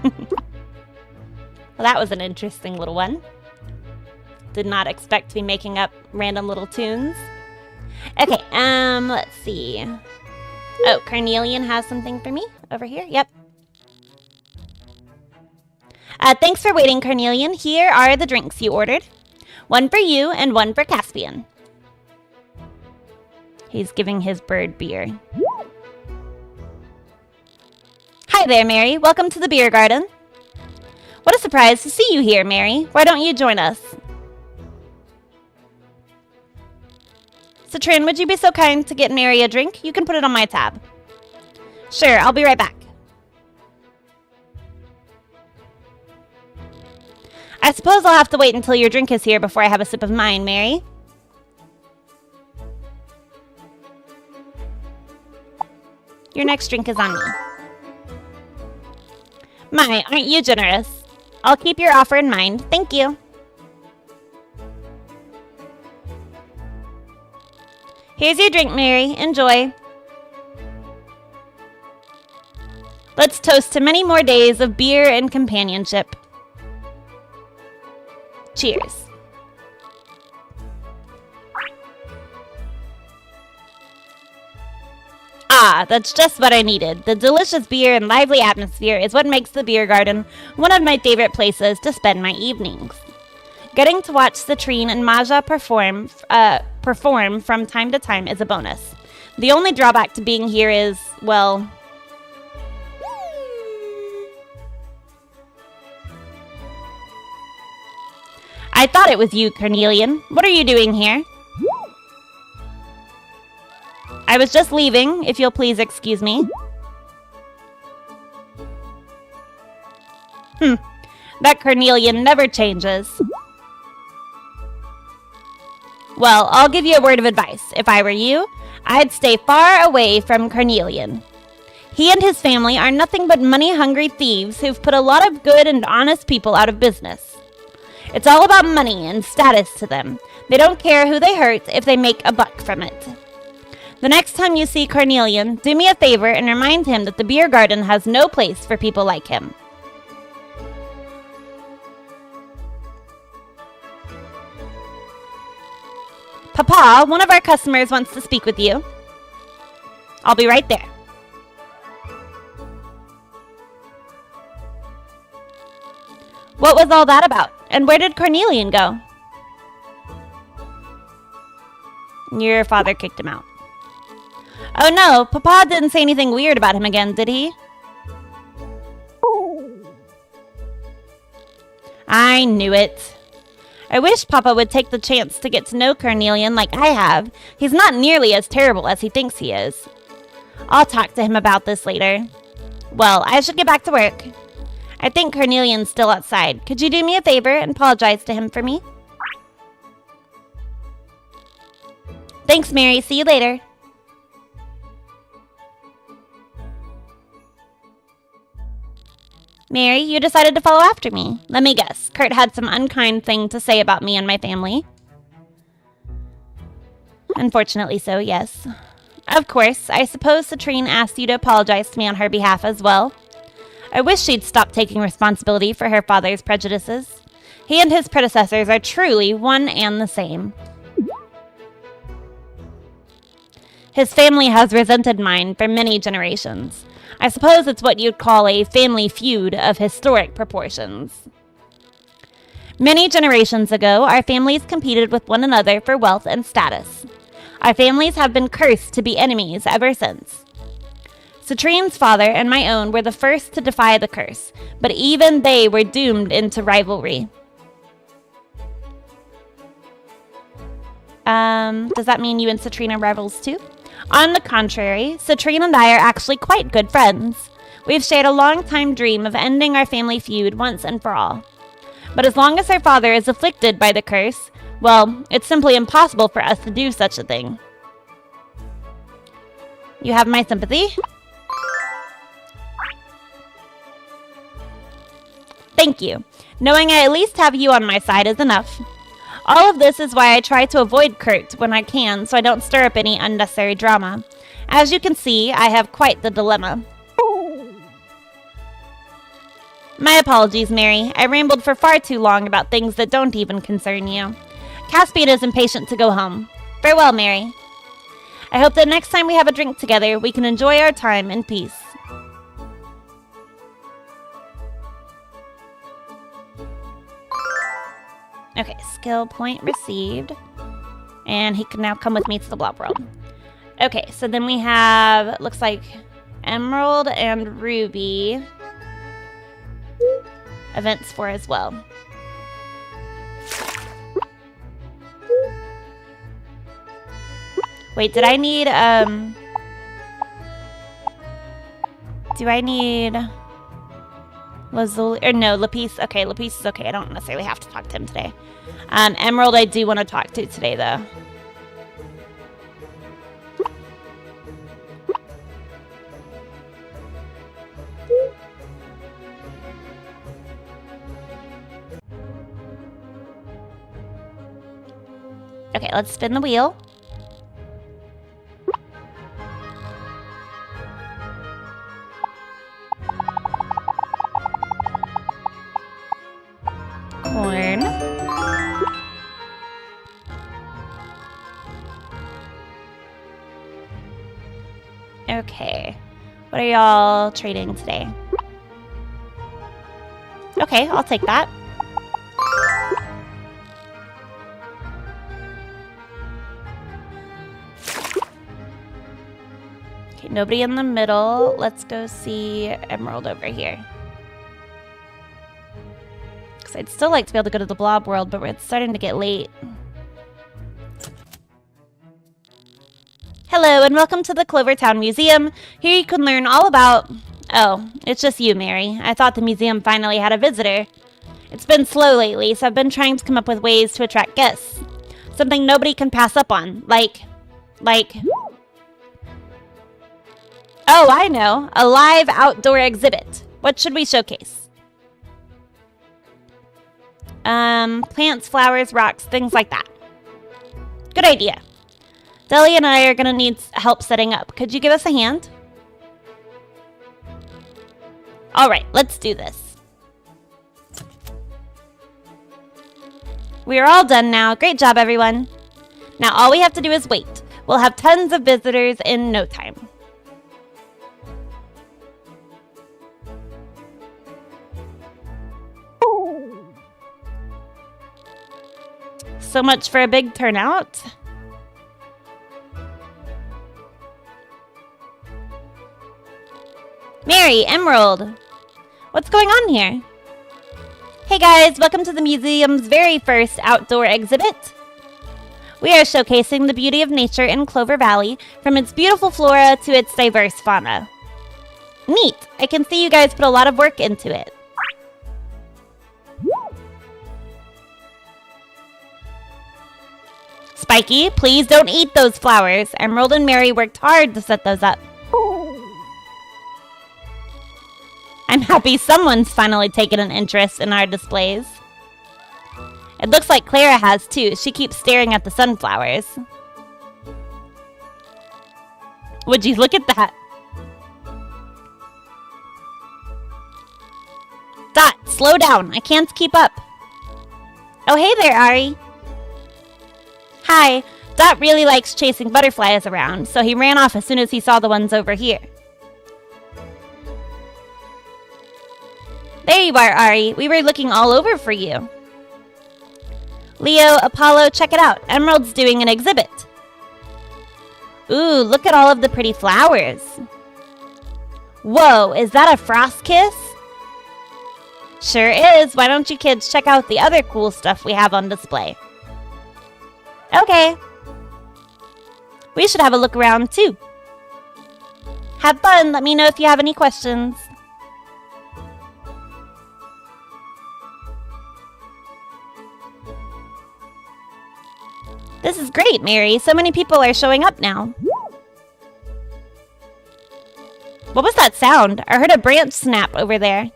Well, that was an interesting little one. Did not expect to be making up random little tunes. Okay, let's see. Oh, Carnelian has something for me over here. Yep. Thanks for waiting, Carnelian. Here are the drinks you ordered. One for you and one for Caspian. He's giving his bird beer. Hi there, Mary. Welcome to the beer garden. What a surprise to see you here, Mary. Why don't you join us? Citrin, would you be so kind to get Mary a drink? You can put it on my tab. Sure, I'll be right back. I suppose I'll have to wait until your drink is here before I have a sip of mine, Mary. Your next drink is on me. My, aren't you generous? I'll keep your offer in mind. Thank you. Here's your drink, Mary. Enjoy. Let's toast to many more days of beer and companionship. Cheers. Ah, that's just what I needed. The delicious beer and lively atmosphere is what makes the beer garden one of my favorite places to spend my evenings. Getting to watch Citrine and Maja perform from time to time is a bonus. The only drawback to being here is, well... I thought it was you, Carnelian. What are you doing here? I was just leaving, if you'll please excuse me. That Carnelian never changes. Well, I'll give you a word of advice. If I were you, I'd stay far away from Carnelian. He and his family are nothing but money-hungry thieves who've put a lot of good and honest people out of business. It's all about money and status to them. They don't care who they hurt if they make a buck from it. The next time you see Carnelian, do me a favor and remind him that the beer garden has no place for people like him. Papa, one of our customers wants to speak with you. I'll be right there. What was all that about? And where did Carnelian go? Your father kicked him out. Oh no, Papa didn't say anything weird about him again, did he? I knew it. I wish Papa would take the chance to get to know Carnelian like I have. He's not nearly as terrible as he thinks he is. I'll talk to him about this later. Well, I should get back to work. I think Carnelian's still outside. Could you do me a favor and apologize to him for me? Thanks, Mary. See you later. Mary, you decided to follow after me. Let me guess. Kurt had some unkind thing to say about me and my family. Unfortunately so, yes. Of course, I suppose Citrine asked you to apologize to me on her behalf as well. I wish she'd stop taking responsibility for her father's prejudices. He and his predecessors are truly one and the same. His family has resented mine for many generations. I suppose it's what you'd call a family feud of historic proportions. Many generations ago, our families competed with one another for wealth and status. Our families have been cursed to be enemies ever since. Citrine's father and my own were the first to defy the curse, but even they were doomed into rivalry. Does that mean you and Citrine are rivals too? On the contrary, Citrine and I are actually quite good friends. We've shared a long-time dream of ending our family feud once and for all. But as long as our father is afflicted by the curse, well, it's simply impossible for us to do such a thing. You have my sympathy. Thank you. Knowing I at least have you on my side is enough. All of this is why I try to avoid Kurt when I can, so I don't stir up any unnecessary drama. As you can see, I have quite the dilemma. My apologies, Mary. I rambled for far too long about things that don't even concern you. Caspian is impatient to go home. Farewell, Mary. I hope that next time we have a drink together, we can enjoy our time in peace. Okay, skill point received. And he can now come with me to the blob world. Okay, so then we have, looks like, Emerald and Ruby events for as well. Wait, did I need, do I need Lazuli, or no, Lapis? Okay, Lapis is okay. I don't necessarily have to talk to him today. Emerald I do want to talk to today, though. Okay, let's spin the wheel. Corn. Okay. What are y'all trading today? Okay, I'll take that. Okay, nobody in the middle. Let's go see Emerald over here. Because I'd still like to be able to go to the blob world, but it's starting to get late. Hello, and welcome to the Clover Town Museum. Here you can learn all about... Oh, it's just you, Mary. I thought the museum finally had a visitor. It's been slow lately, so I've been trying to come up with ways to attract guests. Something nobody can pass up on. Like... Oh, I know. A live outdoor exhibit. What should we showcase? Plants, flowers, rocks, things like that. Good idea. Deli and I are going to need help setting up. Could you give us a hand? All right, let's do this. We are all done now. Great job, everyone. Now all we have to do is wait. We'll have tons of visitors in no time. So much for a big turnout. Mary, Emerald, what's going on here? Hey guys, welcome to the museum's very first outdoor exhibit. We are showcasing the beauty of nature in Clover Valley, from its beautiful flora to its diverse fauna. Neat, I can see you guys put a lot of work into it. Spiky, please don't eat those flowers. Emerald and Mary worked hard to set those up. I'm happy someone's finally taken an interest in our displays. It looks like Clara has too. She keeps staring at the sunflowers. Would you look at that? Dot, slow down. I can't keep up. Oh, hey there, Ari. Hi. Dot really likes chasing butterflies around, so he ran off as soon as he saw the ones over here. There you are, Ari. We were looking all over for you. Leo, Apollo, check it out. Emerald's doing an exhibit. Ooh, look at all of the pretty flowers. Whoa, is that a frost kiss? Sure is. Why don't you kids check out the other cool stuff we have on display? Okay. We should have a look around too. Have fun. Let me know if you have any questions. This is great, Mary. So many people are showing up now. What was that sound? I heard a branch snap over there.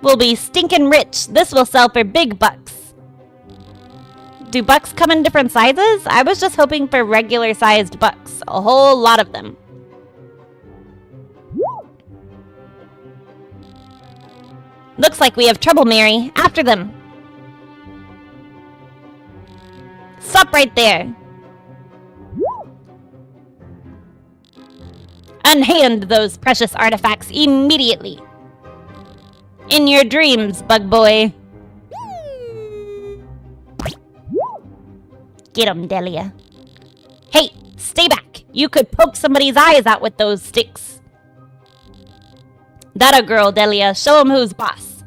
We'll be stinking rich. This will sell for big bucks. Do bucks come in different sizes? I was just hoping for regular-sized bucks. A whole lot of them. Looks like we have trouble, Mary. After them. Stop right there. Unhand those precious artifacts immediately. In your dreams, bug boy. Get 'em, Delia. Hey, stay back. You could poke somebody's eyes out with those sticks. That a girl, Delia. Show 'em who's boss.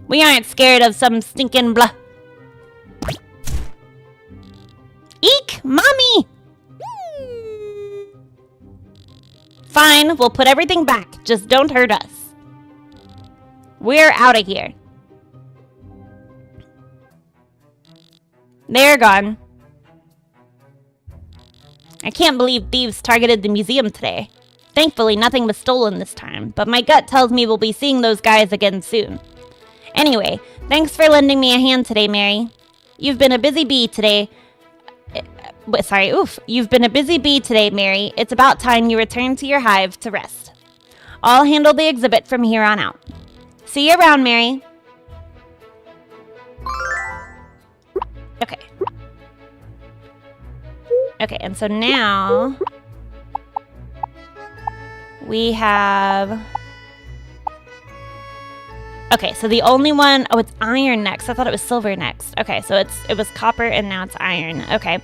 We aren't scared of some stinking blah. Eek, mommy! Fine, we'll put everything back. Just don't hurt us. We're out of here. They're gone. I can't believe thieves targeted the museum today. Thankfully, nothing was stolen this time, but my gut tells me we'll be seeing those guys again soon. Anyway, thanks for lending me a hand today, Mary. You've been a busy bee today. You've been a busy bee today, Mary. It's about time you return to your hive to rest. I'll handle the exhibit from here on out. See you around, Mary. Okay. Okay, and so now we have... Okay, so the only one... Oh, it's iron next. I thought it was silver next. Okay, so it was copper and now it's iron. Okay.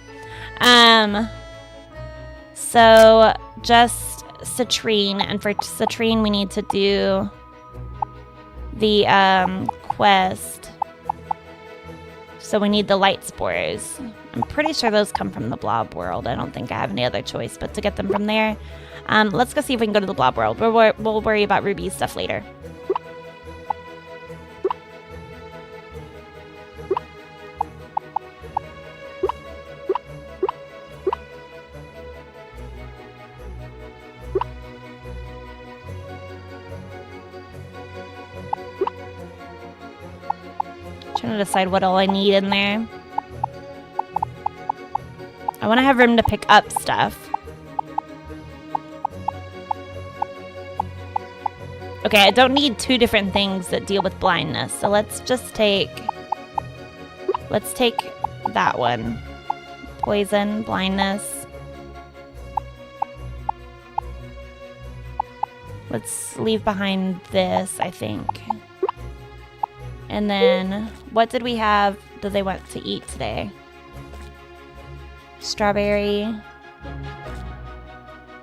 So just citrine, and for citrine we need to do the quest. So we need the light spores. I'm pretty sure those come from the blob world. I don't think I have any other choice but to get them from there. Let's go see if we can go to the blob world. We'll worry about Ruby's stuff later. Trying to decide what all I need in there. I want to have room to pick up stuff. Okay, I don't need two different things that deal with blindness. So let's just take... Let's take that one. Poison, blindness. Let's leave behind this, I think. And then, what did we have that they want to eat today? Strawberry.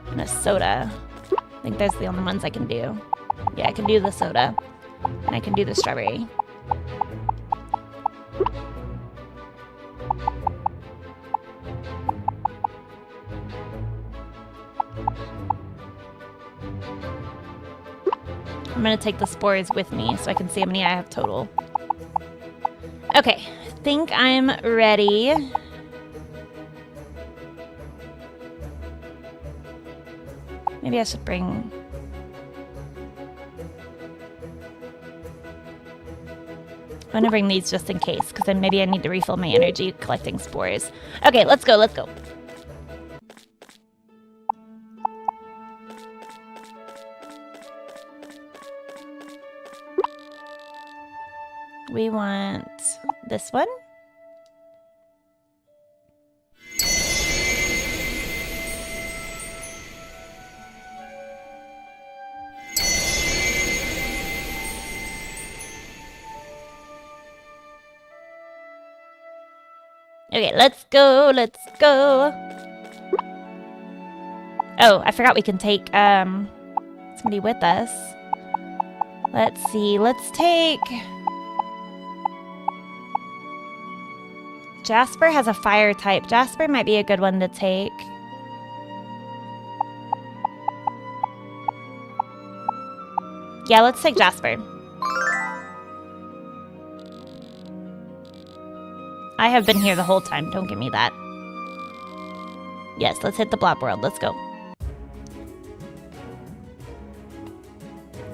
And a soda. I think those are the only ones I can do. Yeah, I can do the soda. And I can do the strawberry. I'm going to take the spores with me so I can see how many I have total. Okay, I think I'm ready. Maybe I should bring... I'm going to bring these just in case, because then maybe I need to refill my energy collecting spores. Okay, let's go, let's go. We want this one. Okay, let's go, let's go. Oh, I forgot we can take somebody with us. Let's see, let's take... Jasper has a fire type. Jasper might be a good one to take. Yeah, let's take Jasper. I have been here the whole time. Don't give me that. Yes, let's hit the blob world. Let's go.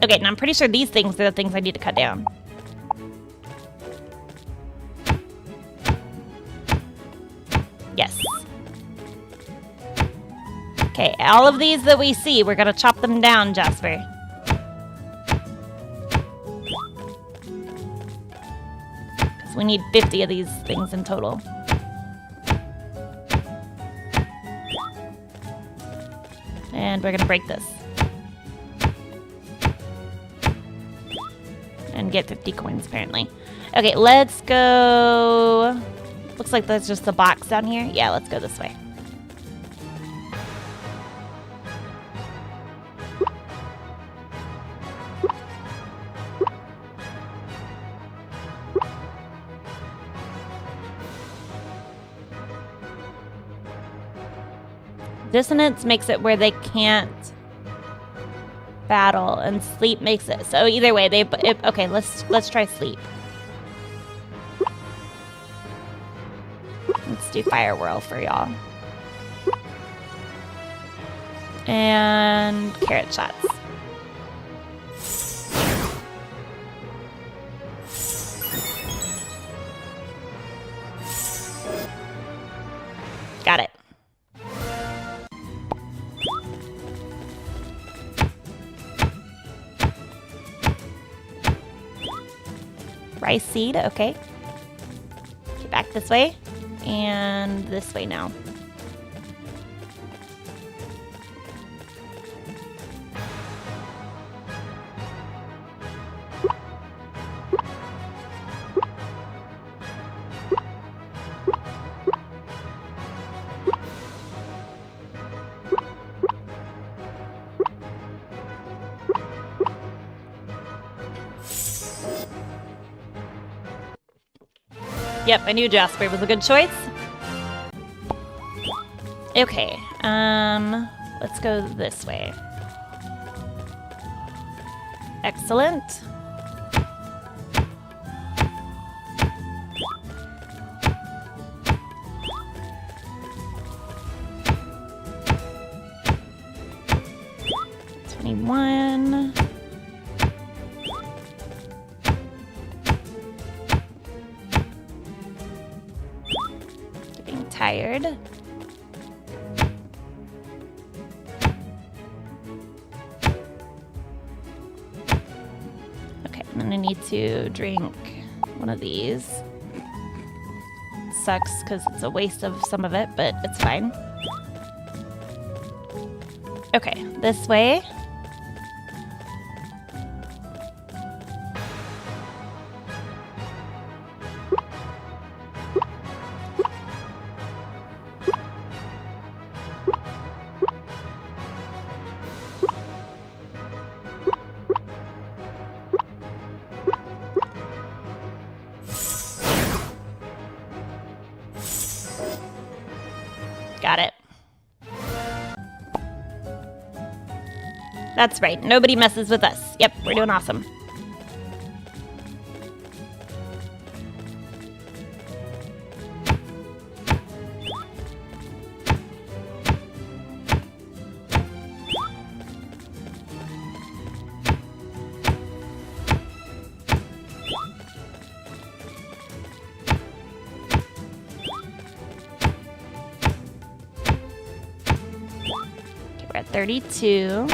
Okay, now I'm pretty sure these things are the things I need to cut down. Yes. Okay, all of these that we see, we're gonna chop them down, Jasper. Because we need 50 of these things in total. And we're gonna break this. And get 50 coins, apparently. Okay, let's go... Looks like there's just a box down here. Yeah, let's go this way. Dissonance makes it where they can't battle, and sleep makes it so either way okay, let's try sleep. Let's do fire whirl for y'all. And carrot shots. Got it. Rice seed, okay. Get back this way. And this way now. Yep, I knew Jasper was a good choice. Okay, let's go this way. Excellent. $21. Getting tired. And I need to drink one of these. Sucks because it's a waste of some of it, but it's fine. Okay, this way. Got it. That's right. Nobody messes with us. Yep, we're doing awesome. We're at 32.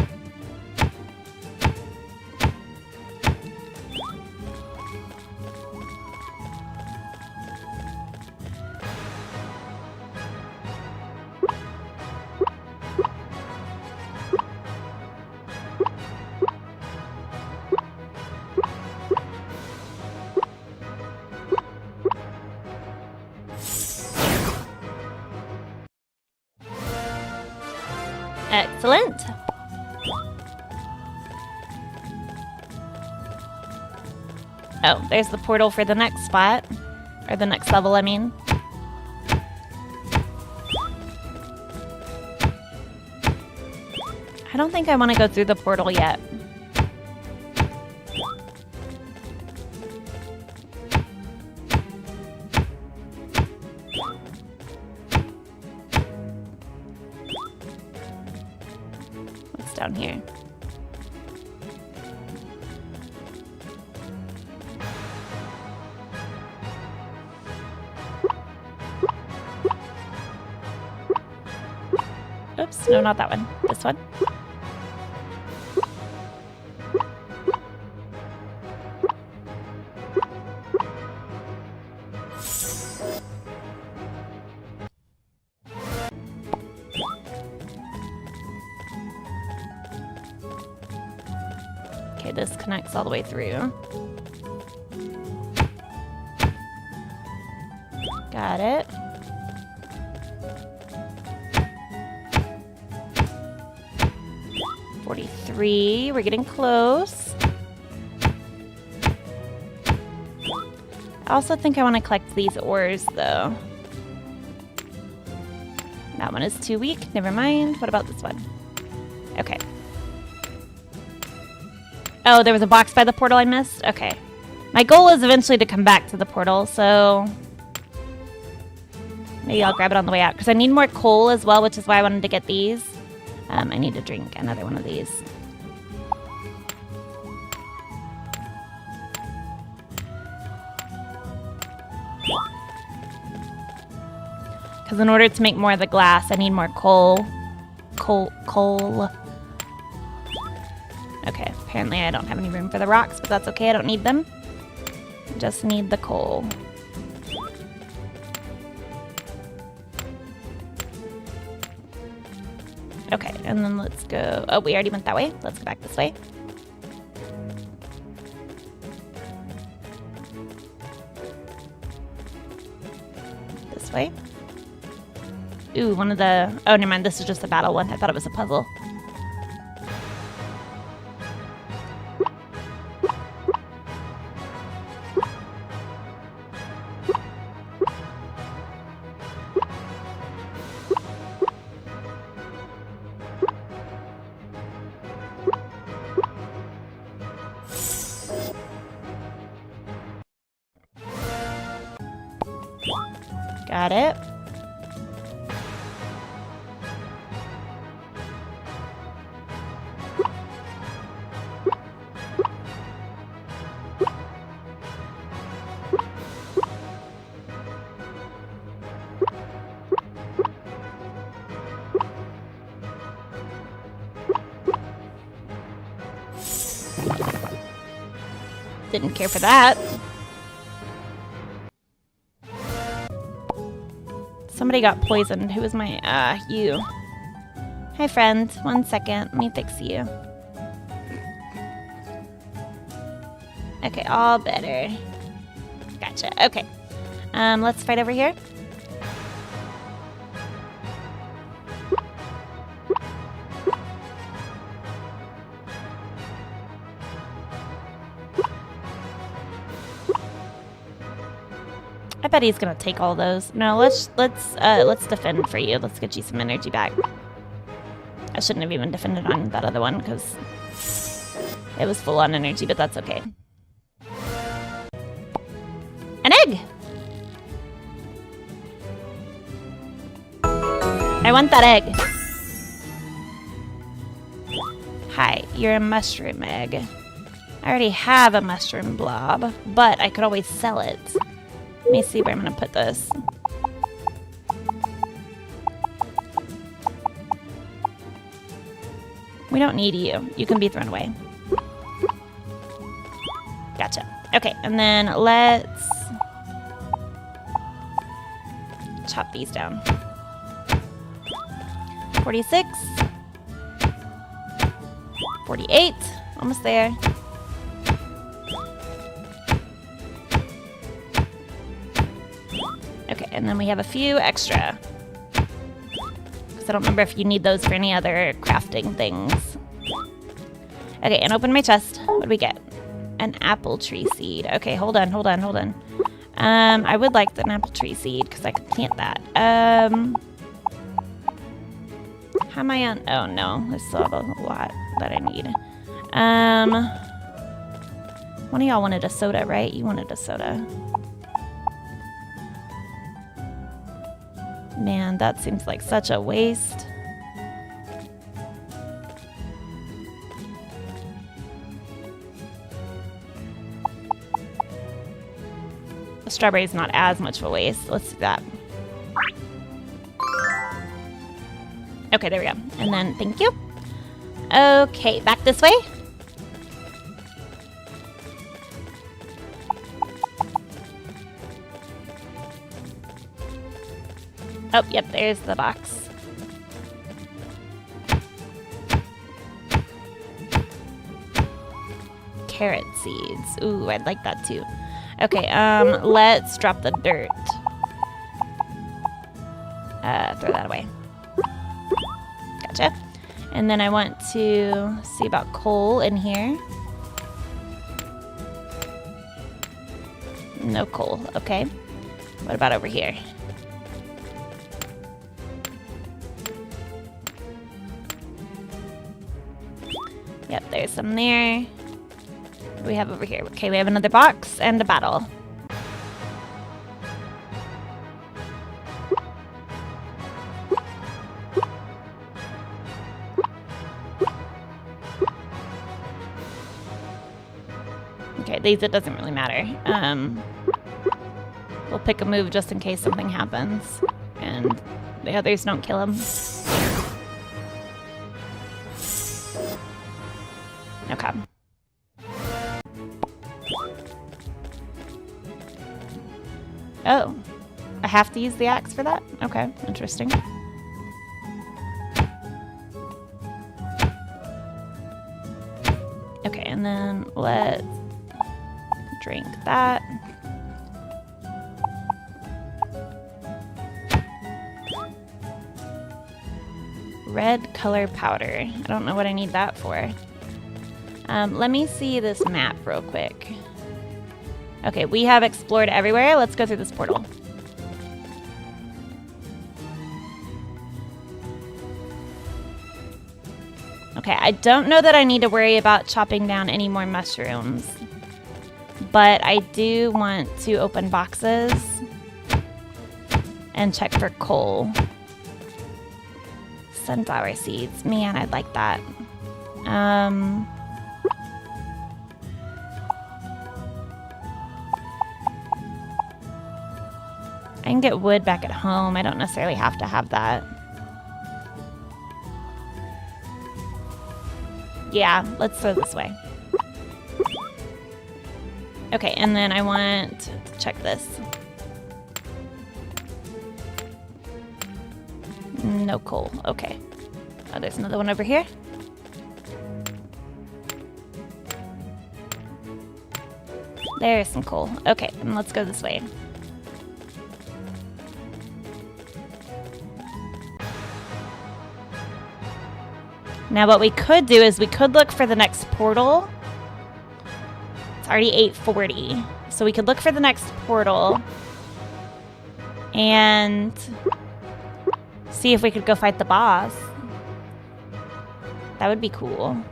Excellent. Oh, there's the portal for the next spot. Or the next level, I mean. I don't think I want to go through the portal yet. What's down here? Oops, no, not that one. This one. Okay, this connects all the way through. Got it. We're getting close. I also think I want to collect these ores, though. That one is too weak. Never mind. What about this one? Okay. Oh, there was a box by the portal I missed? Okay. My goal is eventually to come back to the portal, so maybe I'll grab it on the way out, because I need more coal as well, which is why I wanted to get these. I need to drink another one of these. Because in order to make more of the glass, I need more coal. Coal. Okay, apparently I don't have any room for the rocks, but that's okay, I don't need them. Just need the coal. Okay, and then let's go... Oh, we already went that way. Let's go back this way. This way. Ooh, one of the... Oh, never mind. This is just a battle one. I thought it was a puzzle. Got it. Didn't care for that. Somebody got poisoned. Who was my... you. Hi, friend. 1 second. Let me fix you. Okay, all better. Gotcha. Okay. Let's fight over here. I bet he's gonna take all those. No, let's defend for you. Let's get you some energy back. I shouldn't have even defended on that other one because it was full on energy, but that's okay. An egg! I want that egg. Hi, you're a mushroom egg. I already have a mushroom blob, but I could always sell it. Let me see where I'm gonna put this. We don't need you. You can be thrown away. Gotcha. Okay, and then let's chop these down. 46. 48. Almost there. Okay, and then we have a few extra. Because I don't remember if you need those for any other crafting things. Okay, and open my chest. What do we get? An apple tree seed. Okay, hold on. I would like an apple tree seed because I could plant that. How am I on? Oh no, I still have a lot that I need. One of y'all wanted a soda, right? You wanted a soda. Man, that seems like such a waste. The strawberry's not as much of a waste. Let's do that. Okay, there we go. And then, thank you. Okay, back this way. Oh, yep, there's the box. Carrot seeds. Ooh, I'd like that too. Okay, let's drop the dirt. Throw that away. Gotcha. And then I want to see about coal in here. No coal, okay. What about over here? Yep, there's some there. What do we have over here? Okay, we have another box and a battle. Okay, these, it doesn't really matter. We'll pick a move just in case something happens. And the others don't kill him. Okay. Oh, I have to use the axe for that? Okay, interesting. Okay, and then let's drink that. Red color powder. I don't know what I need that for. Let me see this map real quick. Okay, we have explored everywhere. Let's go through this portal. Okay, I don't know that I need to worry about chopping down any more mushrooms. But I do want to open boxes and check for coal. Sunflower seeds. Man, I'd like that. I can get wood back at home. I don't necessarily have to have that. Yeah, let's throw this away. Okay, and then I want to check this. No coal. Okay. Oh, there's another one over here. There's some coal. Okay, and let's go this way. Now what we could do is we could look for the next portal. It's already 8:40. So we could look for the next portal and see if we could go fight the boss. That would be cool.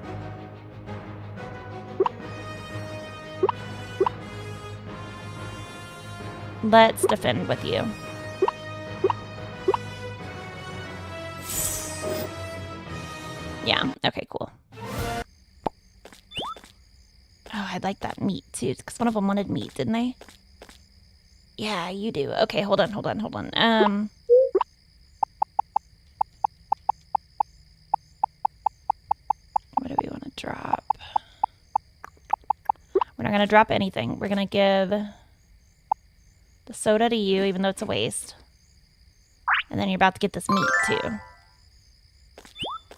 Let's defend with you. Yeah, okay, cool. Oh, I'd like that meat too, because one of them wanted meat, didn't they? Yeah, you do. Okay, hold on. What do we want to drop? We're not going to drop anything. We're going to give the soda to you, even though it's a waste. And then you're about to get this meat too.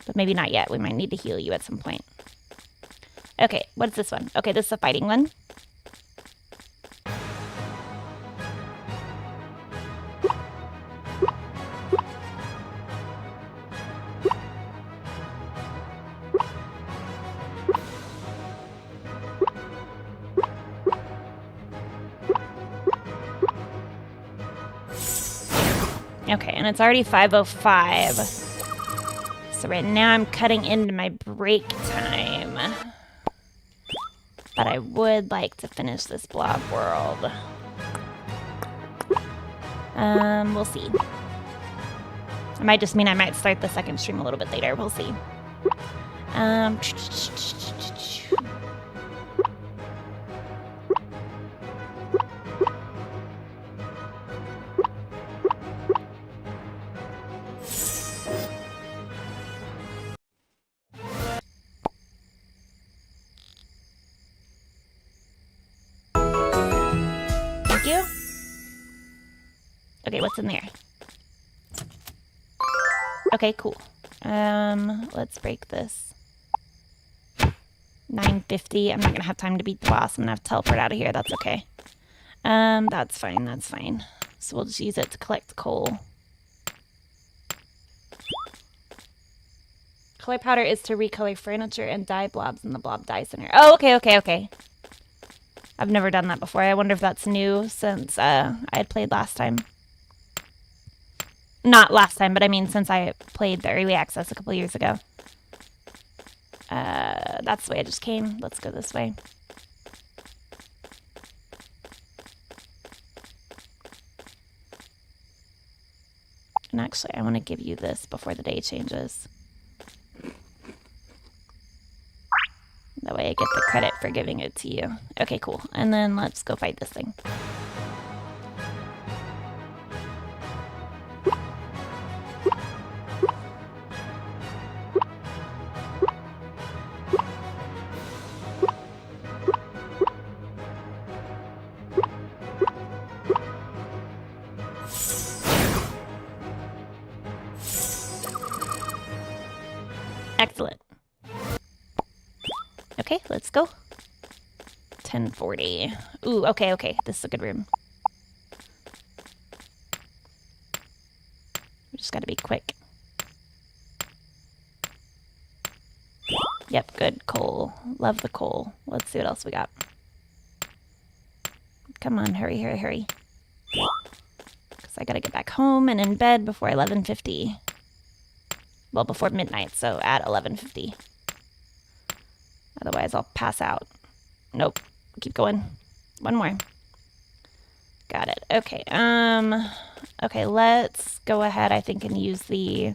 But maybe not yet. We might need to heal you at some point. Okay, what's this one? Okay, this is a fighting one. Okay, and it's already 5:05. So right now I'm cutting into my break time. But I would like to finish this blob world. We'll see. It might just mean I might start the second stream a little bit later. We'll see. Thank you. Okay, what's in there? Okay, cool. Let's break this. 950. I'm not gonna have time to beat the boss. I'm gonna have to teleport out of here. That's okay. That's fine. That's fine. So we'll just use it to collect coal. Color powder is to recolor furniture and dye blobs in the blob dye center. Oh, okay, okay, okay. I've never done that before. I wonder if that's new since I had played last time. Not last time, but I mean since I played the early access a couple years ago. That's the way I just came. Let's go this way. And actually, I want to give you this before the day changes. That way I get the credit for giving it to you. Okay, cool. And then let's go fight this thing. Excellent. Okay, let's go. 1040. Ooh, okay, okay. This is a good room. We just gotta be quick. Yep, good. Coal. Love the coal. Let's see what else we got. Come on, hurry, hurry, hurry. Because I gotta get back home and in bed before 11:50. Well, before midnight, so at 11:50. Otherwise, I'll pass out. Nope. Keep going. One more. Got it. Okay. Okay, let's go ahead, I think, and use the...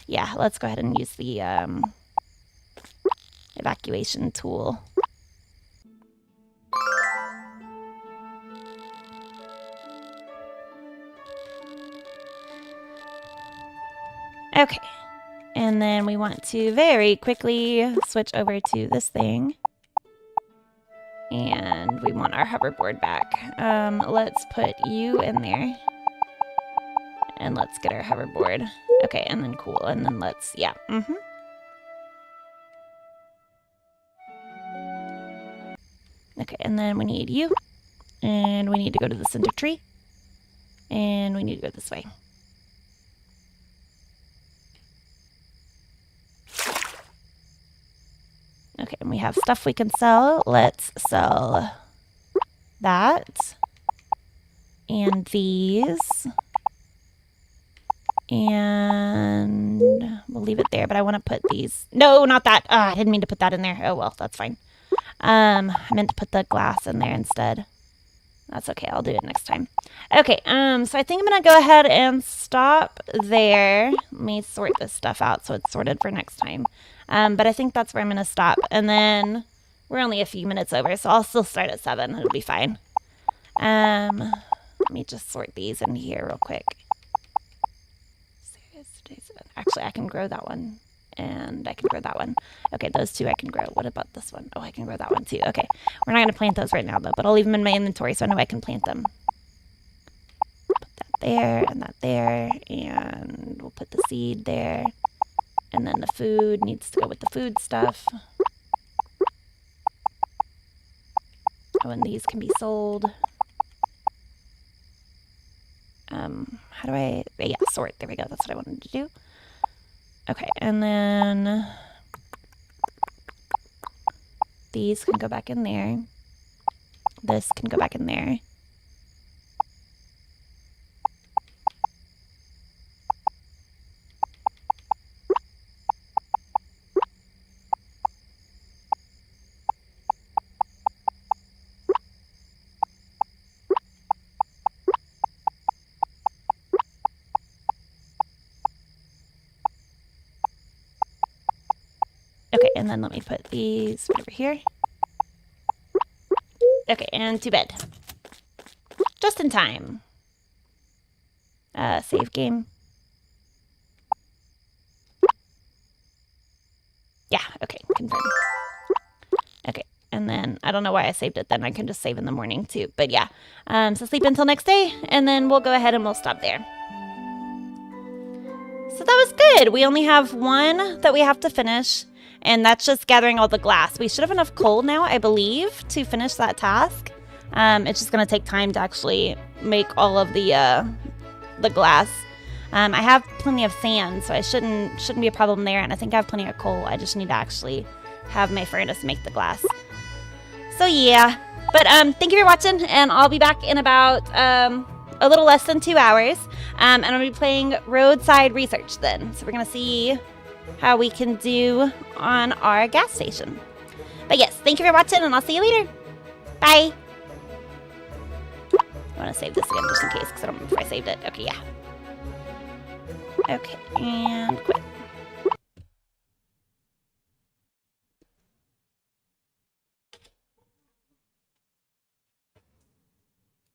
Yeah, let's go ahead and use the, evacuation tool. Okay. And then we want to very quickly switch over to this thing. And we want our hoverboard back. Let's put you in there. And let's get our hoverboard. Okay, and then cool. And then let's, yeah. Okay, and then we need you. And we need to go to the center tree. And we need to go this way. Okay, and we have stuff we can sell. Let's sell that. And these. And we'll leave it there, but I want to put these. No, not that. I didn't mean to put that in there. Oh, well, that's fine. I meant to put the glass in there instead. That's okay. I'll do it next time. Okay, so I think I'm going to go ahead and stop there. Let me sort this stuff out so it's sorted for next time. But I think that's where I'm going to stop. And then we're only a few minutes over, so I'll still start at 7. It'll be fine. Let me just sort these in here real quick. Actually, I can grow that one. And I can grow that one. Okay, those two I can grow. What about this one? Oh, I can grow that one too. Okay, we're not going to plant those right now, though. But I'll leave them in my inventory so I know I can plant them. Put that there and that there. And we'll put the seed there. And then the food needs to go with the food stuff. Oh, and these can be sold. How do I... Yeah, sort. There we go. That's what I wanted to do. Okay, and then these can go back in there. This can go back in there. Okay, and then let me put these over here. Okay, and to bed. Just in time. Save game. Yeah, okay, confirm. Okay, and then I don't know why I saved it then. I can just save in the morning too. But yeah, so sleep until next day, and then we'll go ahead and we'll stop there. So that was good. We only have one that we have to finish, and that's just gathering all the glass. We should have enough coal now, I believe, to finish that task. It's just going to take time to actually make all of the glass. I have plenty of sand, so I shouldn't be a problem there, and I think I have plenty of coal. I just need to actually have my furnace make the glass. So yeah, but thank you for watching, and I'll be back in about a little less than 2 hours, and I'll be playing Roadside Research then. So we're gonna see how we can do on our gas station. But yes, thank you for watching, and I'll see you later. Bye. I want to save this again just in case, because I don't remember if I saved it. Okay, yeah. Okay, and quit.